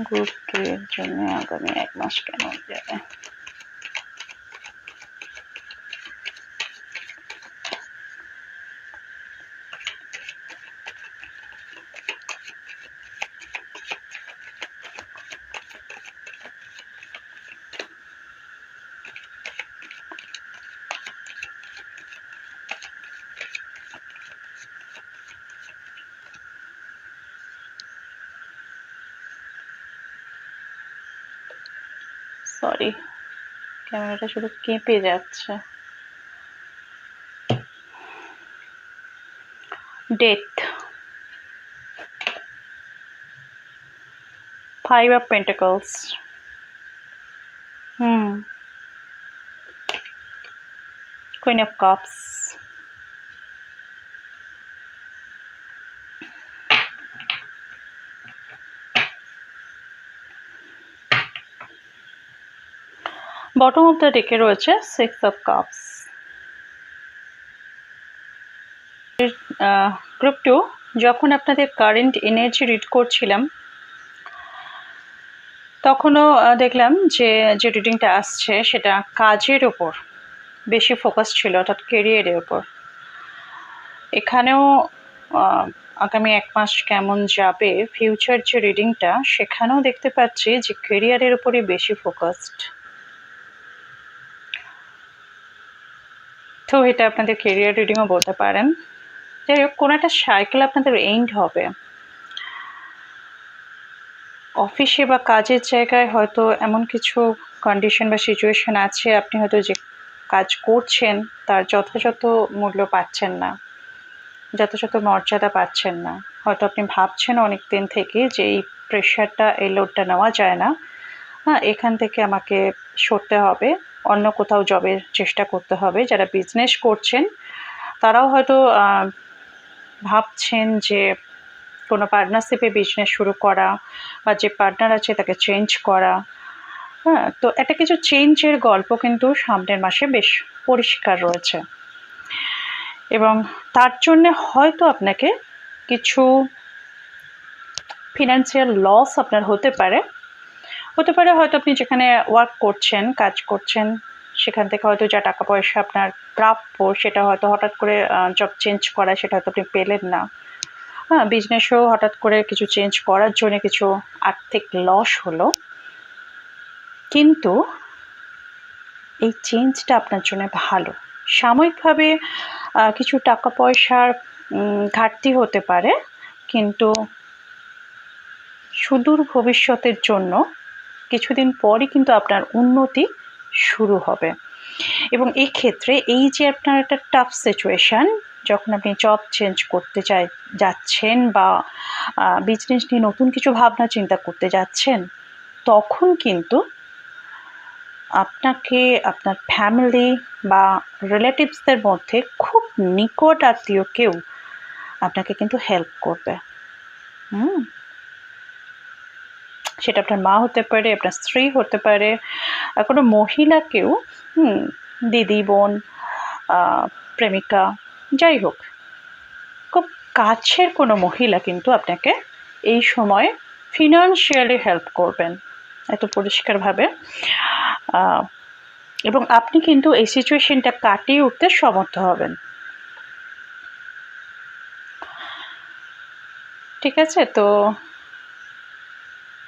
গ্রুপ 2 এর জন্য আগামী 1 মাস কেমন যাবে? সরি, ক্যামেরাটা শুধু কেঁপে যাচ্ছে। Death, 5 of Pentacles, Queen of Cups, bottom of the deck রয়েছে 6 of Cups. গ্রুপ 2, যখন আপনাদের কারেন্ট এনার্জি রিড করছিলাম তখনও দেখলাম যে রিডিংটা আসছে সেটা কাজের ওপর বেশি ফোকাস ছিল, অর্থাৎ কেরিয়ারের ওপর। এখানেও আগামী 1 মাস কেমন যাবে ফিউচার যে রিডিংটা, সেখানেও দেখতে পাচ্ছি যে কেরিয়ারের উপরই বেশি ফোকাসড। তো এটা আপনাদের কেরিয়ার রিডিংও বলতে পারেন। যাই হোক, কোনো একটা সাইকেল আপনাদের এন্ড হবে। অফিসে বা কাজের জায়গায় হয়তো এমন কিছু কন্ডিশন বা সিচুয়েশন আছে, আপনি হয়তো যে কাজ করছেন তার যথাযথ মূল্য পাচ্ছেন না, যথাযথ মর্যাদা পাচ্ছেন না। হয়তো আপনি ভাবছেন অনেক দিন থেকে যে এই প্রেশারটা, এই লোডটা নেওয়া যায় না, এখান থেকে আমাকে সরতে হবে, অন্য কোথাও জবের চেষ্টা করতে হবে। যারা বিজনেস করছেন তারাও হয়তো ভাবছেন যে কোনো পার্টনারশিপে বিজনেস শুরু করা বা যে পার্টনার আছে তাকে চেঞ্জ করা। তো একটা কিছু চেঞ্জের গল্প কিন্তু সামনের মাসে বেশ পরিষ্কার রয়েছে, এবং তার জন্যে হয়তো আপনাকে কিছু ফিনান্সিয়াল লস আপনার হতে পারে। হয়তো আপনি যেখানে ওয়ার্ক করছেন, কাজ করছেন, সেখান থেকে হয়তো যা টাকা পয়সা আপনার প্রাপ্য সেটা হয়তো হঠাৎ করে জব চেঞ্জ করা সেটা হয়তো আপনি পেলেন না। বিজনেসেও হঠাৎ করে কিছু চেঞ্জ করার জন্য কিছু আর্থিক লস হলো, কিন্তু এই চেঞ্জটা আপনার জন্য ভালো। সাময়িকভাবে কিছু টাকা পয়সার ঘাটতি হতে পারে, কিন্তু সুদূর ভবিষ্যতের জন্য কিছুদিন পরই কিন্তু আপনার উন্নতি শুরু হবে। এবং এই ক্ষেত্রে এই যে আপনার একটা টাফ সিচুয়েশান, যখন আপনি জব চেঞ্জ করতে যাচ্ছেন বা বিজনেস নিয়ে নতুন কিছু ভাবনা চিন্তা করতে যাচ্ছেন, তখন কিন্তু আপনাকে আপনার ফ্যামিলি বা রিলেটিভসদের মধ্যে খুব নিকট আত্মীয় কেউ আপনাকে কিন্তু হেল্প করবে। সেটা আপনার মা হতে পারে, আপনার স্ত্রী হতে পারে, কোনো মহিলাকেও, দিদি, বোন, প্রেমিকা, যাই হোক, খুব কাছের কোনো মহিলা কিন্তু আপনাকে এই সময় ফিনান্সিয়ালি হেল্প করবেন এত পরিষ্কারভাবে, এবং আপনি কিন্তু এই সিচুয়েশনটা কাটিয়ে উঠতে সমর্থ হবেন। ঠিক আছে, তো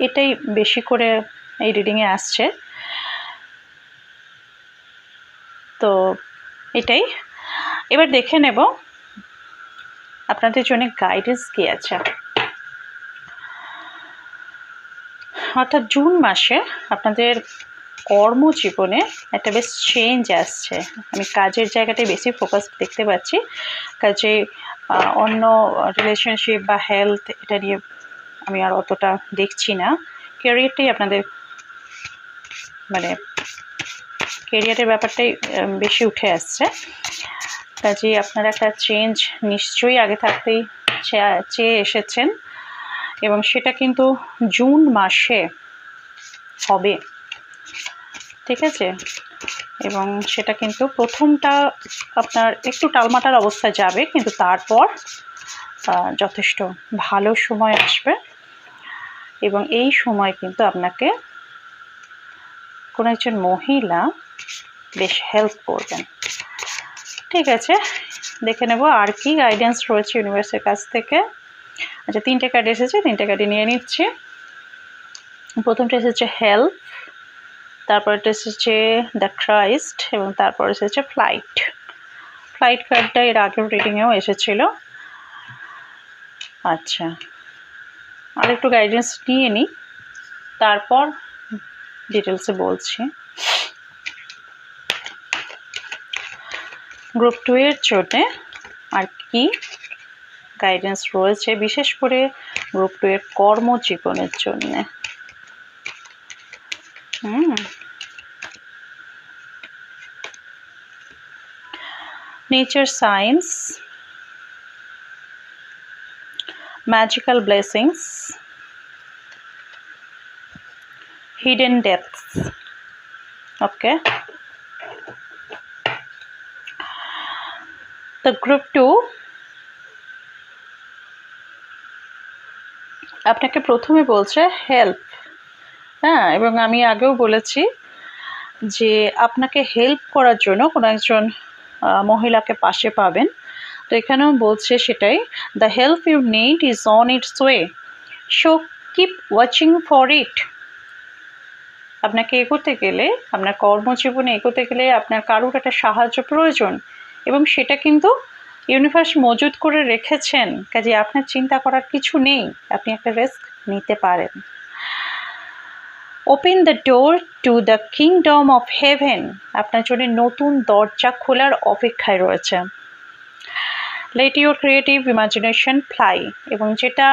এটাই বেশি করে এই রিডিংয়ে আসছে। তো এটাই, এবার দেখে নেব আপনাদের জন্য গাইডেন্স কি আছে। অর্থাৎ জুন মাসে আপনাদের কর্মজীবনে একটা বেশ চেঞ্জ আসছে। আমি কাজের জায়গাটায় বেশি ফোকাস দেখতে পাচ্ছি, কাজে অন্য রিলেশনশিপ বা হেলথ এটা নিয়ে আমি আর অতটা দেখছি না। ক্যারিয়ারটাই আপনাদের, মানে ক্যারিয়ারের ব্যাপারটাই বেশি উঠে আসছে। কাজে আপনারা একটা চেঞ্জ নিশ্চয়ই আগে থাকতেই চেয়ে এসেছেন, এবং সেটা কিন্তু জুন মাসে হবে। ঠিক আছে, এবং সেটা কিন্তু প্রথমটা আপনার একটু টালমাটাল অবস্থায় যাবে, কিন্তু তারপর যথেষ্ট ভালো সময় আসবে, এবং এই সময় কিন্তু আপনাকে কোনো একজন মহিলা বেশ হেল্প করবেন। ঠিক আছে, দেখে নেব আর কি গাইডেন্স রয়েছে ইউনিভার্সের কাছ থেকে। আচ্ছা, 3টে কার্ড এসেছে, 3টে কার্ডই নিয়ে নিচ্ছি। প্রথমটা এসেছে হেল্প, তারপরটা এসেছে দ্য ক্রাইস্ট, এবং তারপর এসেছে ফ্লাইট। ফ্লাইট কার্ডটা এর আগের রিডিংয়েও এসেছিল। আচ্ছা, আর একটু গাইডেন্স নিয়ে নিই, তারপর ডিটেলসে বলছি। গ্রুপ 2 এর জন্যে আর কি গাইডেন্স রয়েছে, বিশেষ করে গ্রুপ 2 এর কর্মজীবনের জন্য। Nature science, magical blessings, hidden depths. Okay, the group 2 আপনাকে প্রথমে বলছে হেল্প। হ্যাঁ, এবং আমি আগেও বলেছি যে আপনাকে হেল্প করার জন্য কোনো একজন মহিলাকে পাশে পাবেন। তো এখানেও বলছে সেটাই, the help you need is on its way, so keep watching for it. আপনাকে এগোতে গেলে, আপনার কর্মজীবনে এগোতে গেলে আপনার কারোর একটা সাহায্য প্রয়োজন, এবং সেটা কিন্তু ইউনিভার্স মজুদ করে রেখেছেন, কাজে আপনার চিন্তা করার কিছু নেই, আপনি একটা রিস্ক নিতে পারেন। Open the door to the kingdom of haven, আপনার জন্য নতুন দরজা খোলার অপেক্ষায় রয়েছে। Let your creative imagination fly, এবং যেটা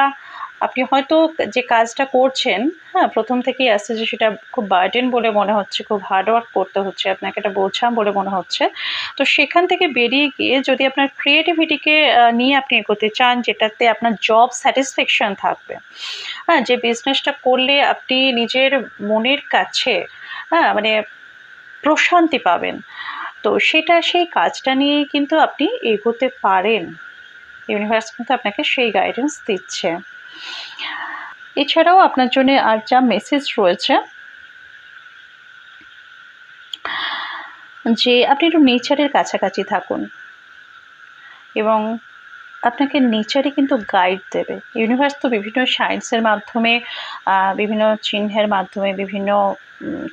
আপনি হয়তো যে কাজটা করছেন, হ্যাঁ, প্রথম থেকেই আসছে যে সেটা খুব বার্ডেন বলে মনে হচ্ছে, খুব হার্ডওয়ার্ক করতে হচ্ছে, আপনাকে এটা বোঝা বলে মনে হচ্ছে, তো সেখান থেকে বেরিয়ে গিয়ে যদি আপনার ক্রিয়েটিভিটিকে নিয়ে আপনি এগোতে চান, যেটাতে আপনার জব স্যাটিসফ্যাকশন থাকবে, হ্যাঁ, যে বিজনেসটা করলে আপনি নিজের মনের কাছে, হ্যাঁ, মানে প্রশান্তি পাবেন, তো সেটা, সেই কাজটা নিয়েই কিন্তু আপনি এগোতে পারেন। ইউনিভার্স কিন্তু আপনাকে সেই গাইডেন্স দিচ্ছে। এছাড়াও আপনার জন্য আর যা মেসেজ রয়েছে, যে আপনি একটু নেচারের কাছাকাছি থাকুন, এবং আপনাকে নেচারই কিন্তু গাইড দেবে। ইউনিভার্স তো বিভিন্ন সায়েন্সের মাধ্যমে, বিভিন্ন চিহ্নের মাধ্যমে, বিভিন্ন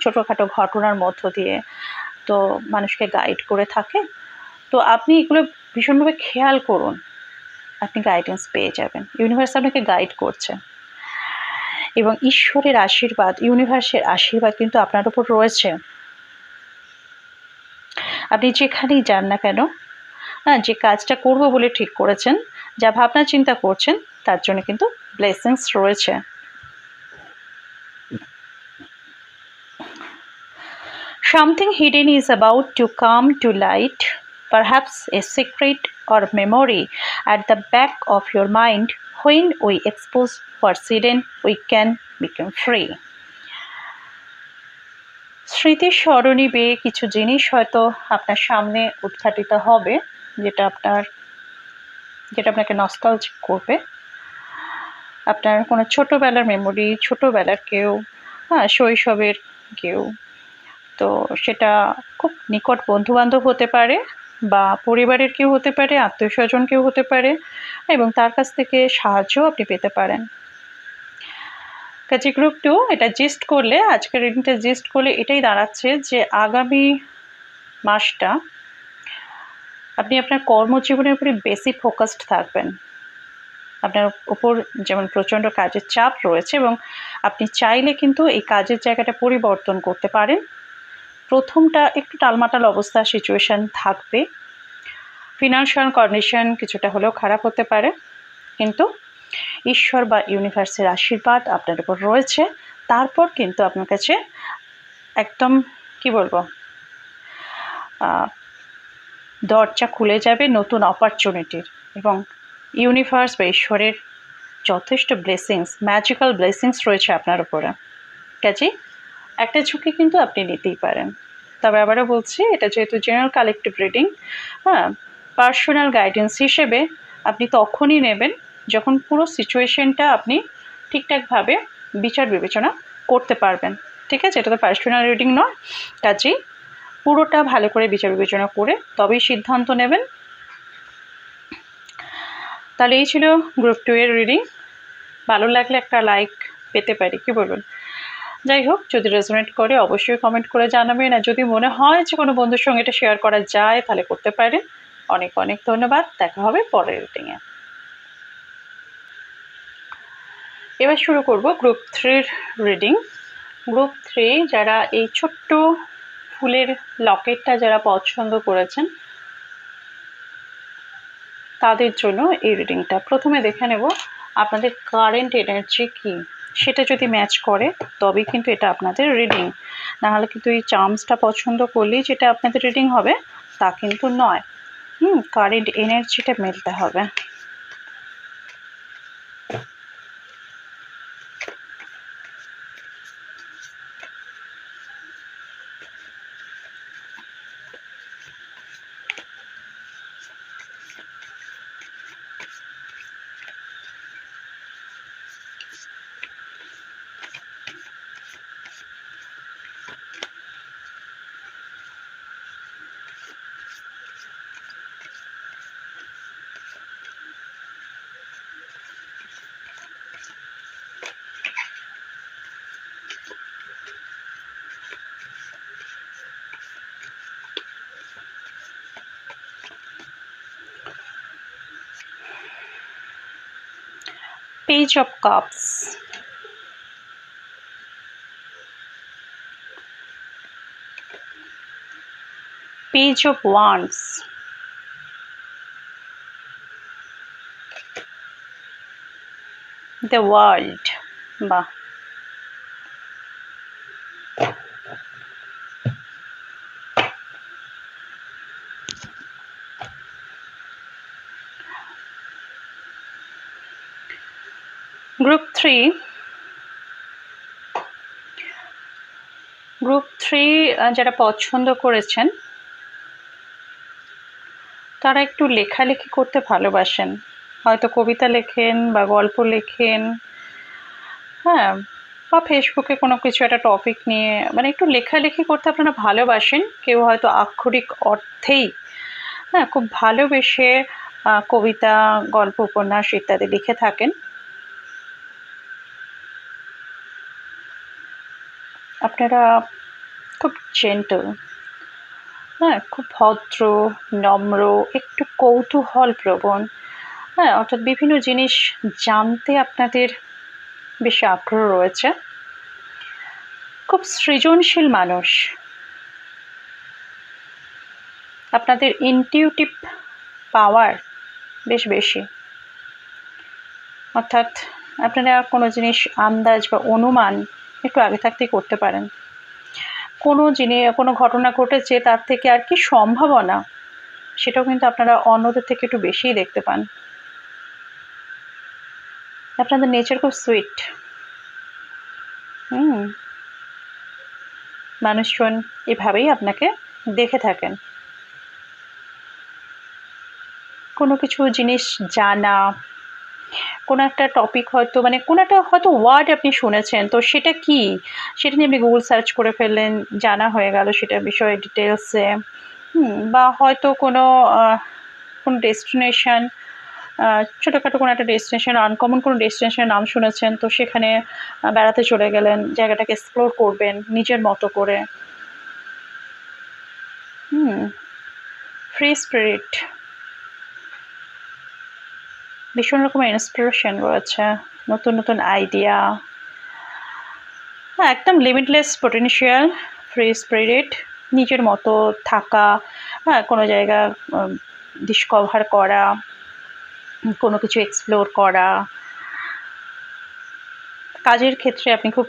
ছোটোখাটো ঘটনার মধ্য দিয়ে তো মানুষকে গাইড করে থাকে। তো আপনি এগুলো ভীষণভাবে খেয়াল করুন, আপনি গাইডেন্স পেয়ে যাবেন। ইউনিভার্স আপনাকে গাইড করছে, এবং ঈশ্বরের আশীর্বাদ, ইউনিভার্সের আশীর্বাদ কিন্তু আপনার উপর রয়েছে। আপনি যেখানেই যান না কেন, হ্যাঁ, যে কাজটা করব বলে ঠিক করেছেন, যা ভাবনা চিন্তা করছেন, তার জন্য কিন্তু ব্লেসিংস রয়েছে। Something hidden is about to come to light, perhaps a secret or memory at the back of your mind. When we expose what's hidden, we can become free. স্মৃতির স্মরণী বেয়ে কিছু জিনিস হয়তো আপনার সামনে উদ্ঘাটিত হবে, যেটা আপনাকে নস্টালজিক করবে। আপনার কোনো ছোটোবেলার মেমোরি, ছোটোবেলার কেউ, হ্যাঁ, শৈশবের কেউ, তো সেটা খুব নিকট বন্ধুবান্ধব হতে পারে, বা পরিবারের কেউ হতে পারে, আত্মীয় স্বজন কেউ হতে পারে, এবং তার কাছ থেকে সাহায্যও আপনি পেতে পারেন। কাজে গ্রুপ 2 এটা জিস্ট করলে, আজকের রিডিংটা জিস্ট করলে এটাই দাঁড়াচ্ছে যে আগামী মাসটা আপনি আপনার কর্মজীবনের উপরে বেশি ফোকাসড থাকবেন। আপনার ওপর যেমন প্রচণ্ড কাজের চাপ রয়েছে, এবং আপনি চাইলে কিন্তু এই কাজের জায়গাটা পরিবর্তন করতে পারেন। প্রথমটা একটু টালমাটাল অবস্থা, সিচুয়েশান থাকবে, ফিনান্সিয়াল কন্ডিশন কিছুটা হলেও খারাপ হতে পারে, কিন্তু ঈশ্বর বা ইউনিভার্সের আশীর্বাদ আপনার উপর রয়েছে। তারপর কিন্তু আপনার কাছে একদম কি বলবো, দরজা খুলে যাবে নতুন অপরচুনিটির, এবং ইউনিভার্স বা ঈশ্বরের যথেষ্ট ব্লেসিংস, ম্যাজিক্যাল ব্লেসিংস রয়েছে আপনার উপরে। কাজেই একটা ঝুঁকি কিন্তু আপনি নিতেই পারেন। তবে আবারও বলছি, এটা যেহেতু জেনারেল কালেকটিভ রিডিং, হ্যাঁ, পার্সোনাল গাইডেন্স হিসেবে আপনি তখনই নেবেন যখন পুরো সিচুয়েশনটা আপনি ঠিকঠাকভাবে বিচার বিবেচনা করতে পারবেন। ঠিক আছে, এটা তো পার্সোনাল রিডিং নয়, কাজেই পুরোটা ভালো করে বিচার বিবেচনা করে তবেই সিদ্ধান্ত নেবেন। তাহলে এই ছিল গ্রুপ 2 এর রিডিং। ভালো লাগলে একটা লাইক পেতে পারি, কি বলবেন? যাই হোক, যদি রেজোনেট করে অবশ্যই কমেন্ট করে জানাবেন, আর যদি মনে হয় যে কোনো বন্ধুর সঙ্গে এটা শেয়ার করা যায় তাহলে করতে পারেন। অনেক অনেক ধন্যবাদ, দেখা হবে পরের রিডিংয়ে। এবার শুরু করব গ্রুপ 3 রিডিং। গ্রুপ 3 যারা এই ছোট্ট ফুলের লকেটটা যারা পছন্দ করেছেন, তাদের জন্য এই রিডিংটা। প্রথমে দেখে নেব আপনাদের কারেন্ট এনার্জি কি, সেটা যদি ম্যাচ করে তবেই কিন্তু এটা আপনাদের রিডিং। নাহলে কিন্তু এই চার্মসটা পছন্দ করলেই যেটা আপনাদের রিডিং হবে তা কিন্তু নয়। কারেন্ট এনার্জিটা মেলতে হবে। Page of Cups, Page of Wands, the World, বাহ, গ্রুপ 3 যারা পছন্দ করেছেন তারা একটু লেখালেখি করতে ভালোবাসেন, হয়তো কবিতা লেখেন বা গল্প লেখেন, হ্যাঁ, বা ফেসবুকে কোনো কিছু একটা টপিক নিয়ে মানে একটু লেখালেখি করতে আপনারা ভালোবাসেন। কেউ হয়তো আক্ষরিক অর্থেই খুব ভালোবেসে কবিতা, গল্প, উপন্যাস ইত্যাদি লিখে থাকেন। আপনারা খুব জেন্টল, খুব ভদ্র, নম্র, একটু কৌতূহল প্রবণ, অর্থাৎ বিভিন্ন জিনিস জানতে আপনাদের বেশি আগ্রহ রয়েছে। খুব সৃজনশীল মানুষ, আপনাদের ইনটিউটিভ পাওয়ার বেশ বেশি, অর্থাৎ আপনারা কোনো জিনিস আন্দাজ বা অনুমান একটু আগে থাকতেই করতে পারেন। কোনো ঘটনা ঘটেছে তার থেকে আর কি সম্ভাবনা, সেটাও কিন্তু আপনারা অন্যদের থেকে একটু বেশিই দেখতে পান। আপনাদের নেচার খুব সুইট। মানুষজন এভাবেই আপনাকে দেখে থাকেন। কোনো কিছু জিনিস জানা, কোনো একটা টপিক হয়তো মানে কোনো একটা হয়তো ওয়ার্ড আপনি শুনেছেন, তো সেটা কি সেটা নিয়ে আপনি গুগল সার্চ করে ফেললেন, জানা হয়ে গেল সেটা বিষয়ে ডিটেলসে। বা হয়তো কোনো ডেস্টিনেশন, ছোটোখাটো কোনো একটা ডেস্টিনেশন, আনকমন কোনো ডেস্টিনেশনের নাম শুনেছেন, তো সেখানে বেড়াতে চলে গেলেন, জায়গাটাকে এক্সপ্লোর করবেন নিজের মতো করে। ফ্রি স্পিরিট, ভীষণ রকমের ইন্সপিরেশন রয়েছে, নতুন নতুন আইডিয়া, একদম লিমিটলেস পটেনশিয়াল, ফ্রি স্পিরিট, নিজের মতো থাকা, কোনো জায়গা ডিসকভার করা, কোনো কিছু এক্সপ্লোর করা। কাজের ক্ষেত্রে আপনি খুব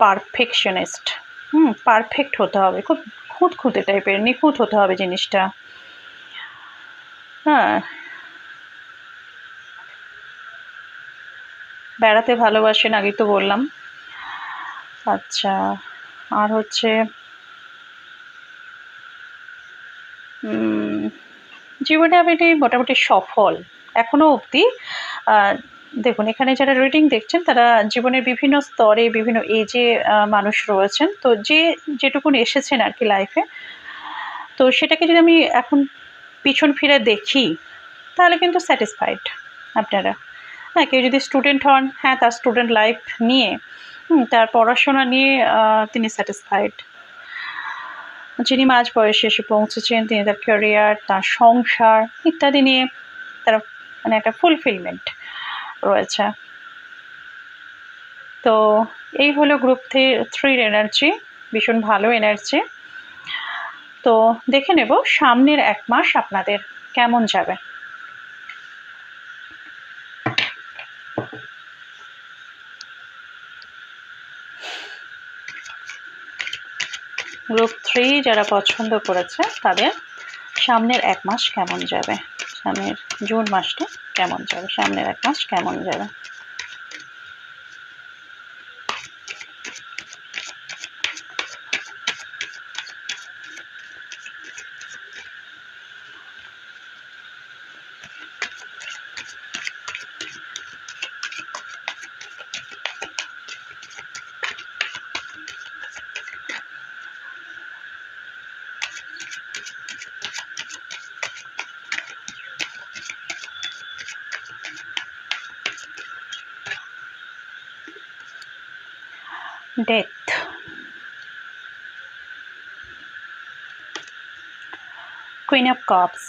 পারফেকশনিস্ট, পারফেক্ট হতে হবে, খুব খুঁতখুঁতে টাইপের, নিখুঁত হতে হবে জিনিসটা। বেড়াতে ভালোবাসেন, আগেই তো বললাম। আচ্ছা, আর হচ্ছে জীবনে আপনি মোটামুটি সফল এখনো অবধি। দেখুন, এখানে যারা রিডিং দেখছেন তারা জীবনের বিভিন্ন স্তরে, বিভিন্ন এজে মানুষ রয়েছেন, তো যেটুকুন এসেছেন আর কি লাইফে, তো সেটাকে যদি আমি এখন পিছন ফিরে দেখি তাহলে কিন্তু স্যাটিসফাইড আপনারা। কেউ যদি স্টুডেন্ট হন, তার স্টুডেন্ট লাইফ নিয়ে, তার পড়াশোনা নিয়ে তিনি স্যাটিসফাইড। যিনি মাঝ বয়সে এসে পৌঁছেছেন, তিনি তার ক্যারিয়ার, তার সংসার ইত্যাদি নিয়ে তার মানে একটা ফুলফিলমেন্ট রয়েছে। তো এই হলো গ্রুপ 3-র এনার্জি, ভীষণ ভালো এনার্জি। তো দেখে নেব সামনের 1 মাস আপনাদের কেমন যাবে। গ্রুপ 3 যারা পছন্দ করেছে তাদের সামনের 1 মাস কেমন যাবে, সামনের জুন মাসটা কেমন যাবে, সামনের 1 মাস কেমন যাবে। Death, queen of cups,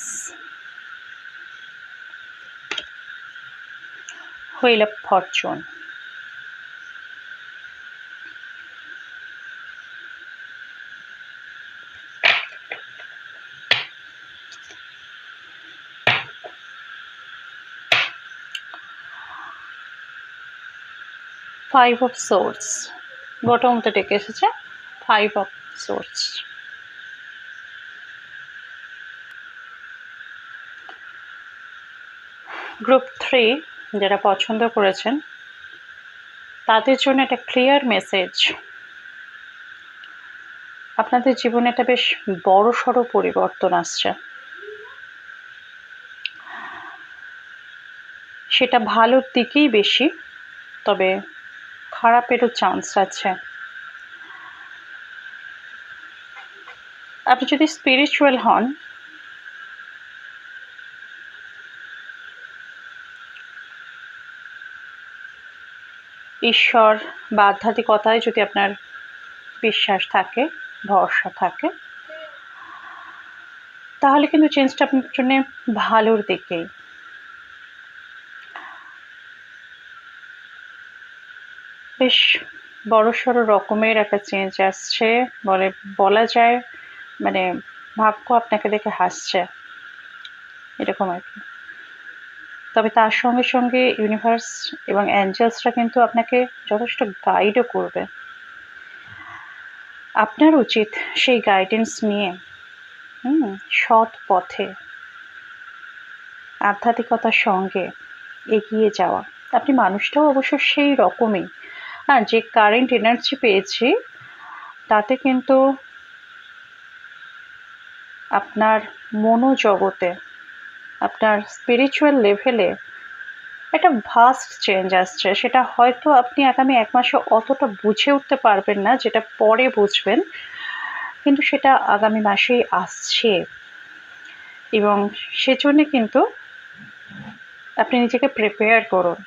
wheel of Fortune, 5 of swords, bottom তো ডেকে এসেছে 5 অফ সোর্স। গ্রুপ 3 যারা পছন্দ করেছেন তাদের জন্য একটা ক্লিয়ার মেসেজ, আপনাদের জীবনে একটা বেশ বড়সড় পরিবর্তন আসছে, সেটা ভালোর দিকেই বেশি, তবে খারাপেরও চান্স আছে। আপনি যদি স্পিরিচুয়াল হন, ঈশ্বর বা আধ্যাত্মিকতায় যদি আপনার বিশ্বাস থাকে, ভরসা থাকে, তাহলে কিন্তু চেঞ্জটা আপনার জন্য ভালোর দিকেই। বেশ বড়সড় রকমের একটা চেঞ্জ আসছে, বলা যায় মানে ভাগ্য আপনাকে দেখে হাসছে, এরকম আর কি। তবে তার সঙ্গে সঙ্গে ইউনিভার্স এবং অ্যাঞ্জেলসরা কিন্তু আপনাকে যথেষ্ট গাইডও করবে। আপনার উচিত সেই গাইডেন্স নিয়ে সৎ পথে আধ্যাত্মিকতার সঙ্গে এগিয়ে যাওয়া। আপনি মানুষটাও অবশ্য সেই রকমই, যে কারেন্ট এনার্জি পেয়েছি তাতে কিন্তু আপনার মনোজগতে, আপনার স্পিরিচুয়াল লেভেলে একটা ভাস্ট চেঞ্জ আসছে। সেটা হয়তো আপনি আগামী 1 মাসে অতটা বুঝে উঠতে পারবেন না, যেটা পরে বুঝবেন, কিন্তু সেটা আগামী মাসেই আসছে। এবং সেজন্য কিন্তু আপনি নিজেকে প্রিপেয়ার করুন।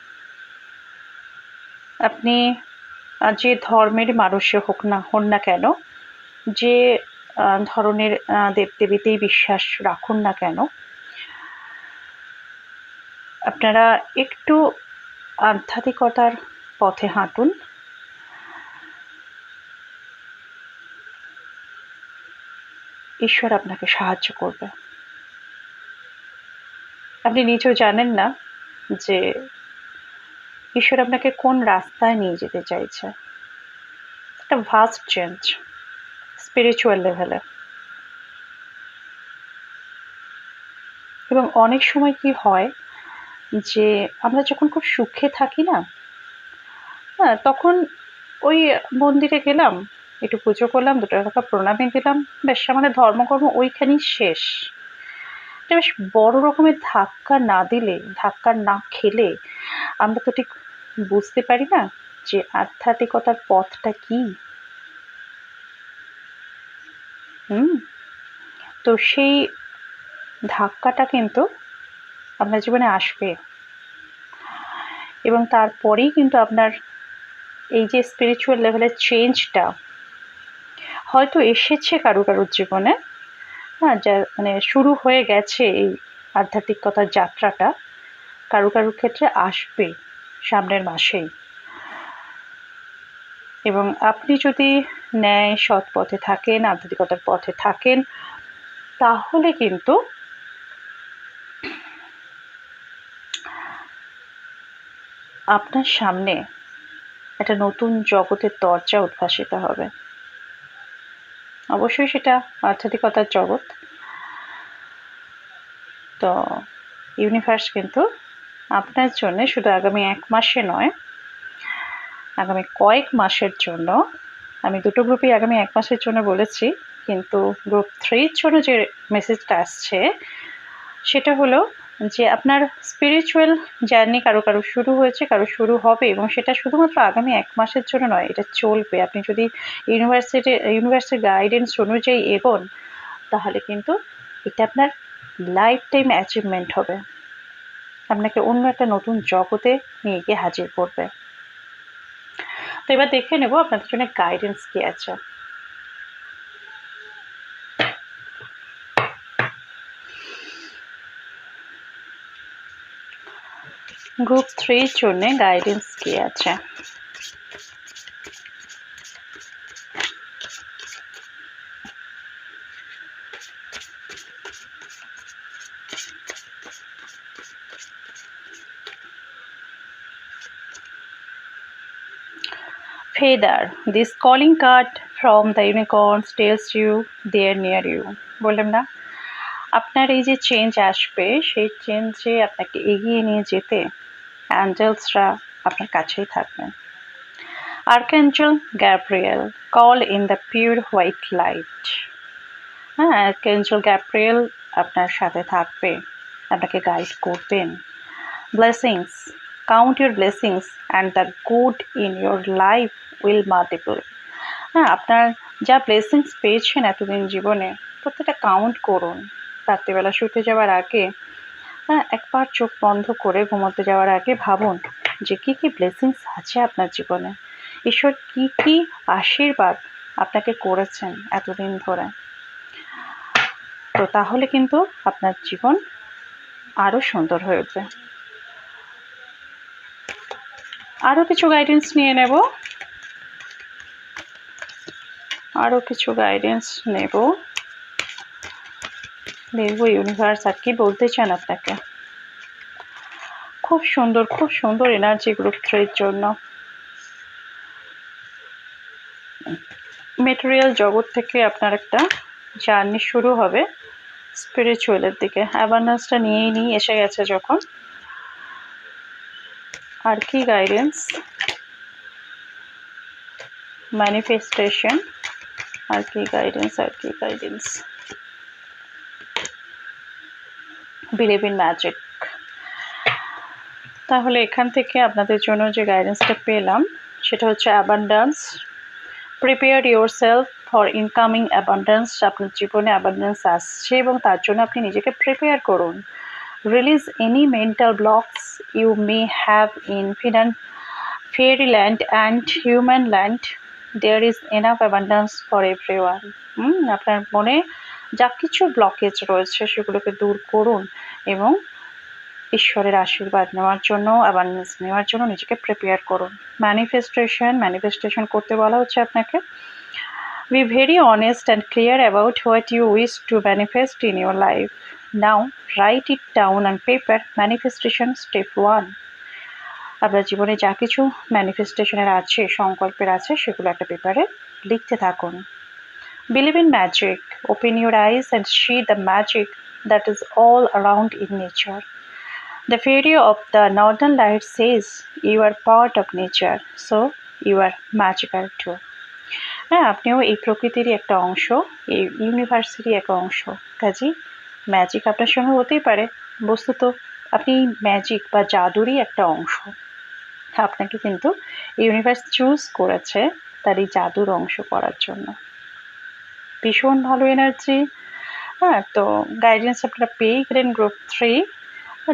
আপনি যে ধর্মের মানুষই হন না কেন, যে ধরনের দেবদেবীতেই বিশ্বাস রাখুন না কেন, আপনারা একটু আধ্যাত্মিকতার পথে হাঁটুন। ঈশ্বর আপনাকে সাহায্য করবে। আপনি নিজেও জানেন না যে ঈশ্বর আপনাকে কোন রাস্তায় নিয়ে যেতে চাইছে। একটা ভাস্ট চেঞ্জ স্পিরিচুয়াল লেভেলে। এবং অনেক সময় কি হয় যে আমরা যখন খুব সুখে থাকি না, তখন ওই মন্দিরে গেলাম, একটু পুজো করলাম, 2 টাকা প্রণামী দিলাম, ব্যাস আমাদের ধর্মকর্ম ওইখানেই শেষ। এটা বেশ বড় রকমের ধাক্কা না খেলে আমরা তো ঠিক বুঝতে পারি না যে আধ্যাত্মিকতার পথটা কি। তো সেই ধাক্কাটা কিন্তু আপনার জীবনে আসবে, এবং তারপরেই কিন্তু আপনার এই যে স্পিরিচুয়াল লেভেলের চেঞ্জটা হয়তো এসেছে কারোর জীবনে, যা শুরু হয়ে গেছে এই আধ্যাত্মিকতার যাত্রাটা, কারোর ক্ষেত্রে আসবে সামনের মাসেই। এবং আপনি যদি ন্যায় সৎ পথে থাকেন, আধ্যাত্মিকতার পথে থাকেন, তাহলে কিন্তু আপনার সামনে একটা নতুন জগতের দরজা উদ্ভাসিত হবে। অবশ্যই সেটা আধ্যাত্মিকতার জগৎ। তো ইউনিভার্স কিন্তু আপনার জন্য শুধু আগামী 1 মাসে নয়, আগামী কয়েক মাসের জন্য, আমি দুটো গ্রুপই আগামী 1 মাসের জন্য বলেছি, কিন্তু গ্রুপ 3-র জন্য যে মেসেজটা আসছে সেটা হলো যে আপনার স্পিরিচুয়াল জার্নি কারো কারো শুরু হয়েছে, কারো শুরু হবে, এবং সেটা শুধুমাত্র আগামী 1 মাসের জন্য নয়, এটা চলবে। আপনি যদি ইউনিভার্সিটির গাইডেন্স অনুযায়ী এগোন, তাহলে কিন্তু এটা আপনার লাইফ টাইম অ্যাচিভমেন্ট হবে, আপনাকে অন্য একটা নতুন জগতে নিয়ে গিয়ে হাজির করবে। তো এবার দেখে নেব আপনাদের জন্য গাইডেন্স কি আছে। গ্রুপ 3-র জন্য গাইডেন্স কি আছে? Feather, this calling card from the unicorns tells you they are near you. বললাম না, আপনার এই যে চেঞ্জ আসবে, সেই চেঞ্জে আপনাকে এগিয়ে নিয়ে যেতে অ্যাঞ্জেলসরা আপনার কাছেই থাকবেন। Archangel Gabriel, call in the pure white light. হ্যাঁ, আর্কএঞ্জেল গ্যাব্রিয়েল আপনার সাথে থাকবে, আপনাকে গাইড করবেন। Blessings, count your blessings and the good in your life will multiply. হ্যাঁ, আপনার যা ব্লেসিংস পেয়েছেন এতদিন জীবনে, প্রত্যেকটা কাউন্ট করুন। রাত্রিবেলা শুতে যাওয়ার আগে, হ্যাঁ, একবার চোখ বন্ধ করে ঘুমোতে যাওয়ার আগে ভাবুন যে কী কী ব্লেসিংস আছে আপনার জীবনে, ঈশ্বর কী কী আশীর্বাদ আপনাকে করেছেন এতদিন ধরে। তো তাহলে কিন্তু আপনার জীবন আরও সুন্দর হয়ে উঠবে। আরও কিছু গাইডেন্স নিয়ে নেব, দেখবো ইউনিভার্স আর কি বলতে চান আপনাকে। খুব সুন্দর এনার্জি গ্রুপ 3-র জন্য। মেটেরিয়াল জগৎ থেকে আপনার একটা জার্নি শুরু হবে স্পিরিচুয়ালের দিকে। অ্যাবান্ডেন্সটা নিয়ে এসে গেছে যখন। আর কি গাইডেন্স? ম্যানিফেস্টেশন, আর কি গাইডেন্স? Believe in magic. তাহলে এখান থেকে আপনাদের জন্য যে গাইডেন্সটা পেলাম সেটা হচ্ছে abundance. Prepare yourself for incoming abundance. আপনার জীবনে অ্যাবান্ডেন্স আসছে এবং তার জন্য আপনি নিজেকে প্রিপেয়ার করুন। Release any mental blocks you may have in fairy land and human land. There is enough abundance for everyone. আপনার মনে যা কিছু ব্লকেজ রয়েছে সেগুলোকে দূর করুন এবং ঈশ্বরের আশীর্বাদ নেওয়ার জন্য, অ্যাবান্ডেন্স নেওয়ার জন্য নিজেকে প্রিপেয়ার করুন। ম্যানিফেস্টেশন করতে বলা হচ্ছে আপনাকে। Be very honest and clear about what you wish to manifest in your life. Now write it down on paper. Manifestation step 1। আপনার জীবনে যা কিছু ম্যানিফেস্টেশনের আছে, সংকল্পের আছে, সেগুলো একটা পেপারে লিখতে থাকুন। Believe in magic. Open your eyes and C the magic that is all around in nature. The fairy of the northern light says you are part of nature, so you are magical too. হ্যাঁ, আপনিও এই প্রকৃতিরই একটা অংশ, এই ইউনিভার্সেরই একটা অংশ। কাজেই magic আপনার সঙ্গে হতেই পারে। বস্তুত আপনি ম্যাজিক বা জাদুরই একটা অংশ। আপনাকে কিন্তু ইউনিভার্স চুজ করেছে তার এই জাদুর অংশ করার জন্য। ভীষণ ভালো এনার্জি। হ্যাঁ, তো গাইডেন্স আপনারা পেয়েই গেলেন গ্রুপ 3।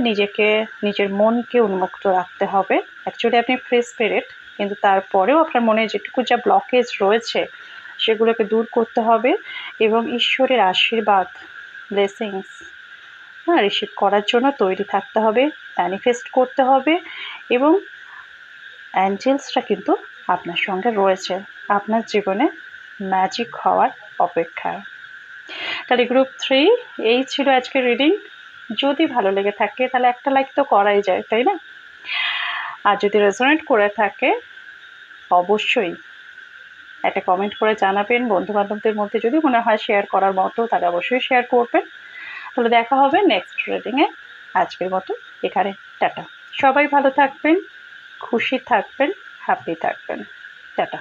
নিজেকে, নিজের মনকে উন্মুক্ত রাখতে হবে। অ্যাকচুয়ালি আপনি ফ্রি স্পিরিট, কিন্তু তারপরেও আপনার মনে যেটুকু যা ব্লকেজ রয়েছে সেগুলোকে দূর করতে হবে এবং ঈশ্বরের আশীর্বাদ, ব্লেসিংস রিসিভ করার জন্য তৈরি থাকতে হবে, ম্যানিফেস্ট করতে হবে। এবং অ্যাঞ্জেলসরা কিন্তু আপনার সঙ্গে রয়েছে, আপনার জীবনে ম্যাজিক হওয়ার অপেক্ষায়। তাহলে গ্রুপ 3 এই ছিল আজকের রিডিং। যদি ভালো লেগে থাকে তাহলে একটা লাইক তো করাই যায়, তাই না? আর যদি রেজোনেট করে থাকে অবশ্যই একটা কমেন্ট করে জানাবেন। বন্ধুবান্ধবদের মধ্যে যদি মনে হয় শেয়ার করার মতো তাহলে অবশ্যই শেয়ার করবেন। তাহলে দেখা হবে নেক্সট রিডিংয়ে। আজকের মতো এখানে টাটা। সবাই ভালো থাকবেন, খুশি থাকবেন, হ্যাপি থাকবেন। টাটা।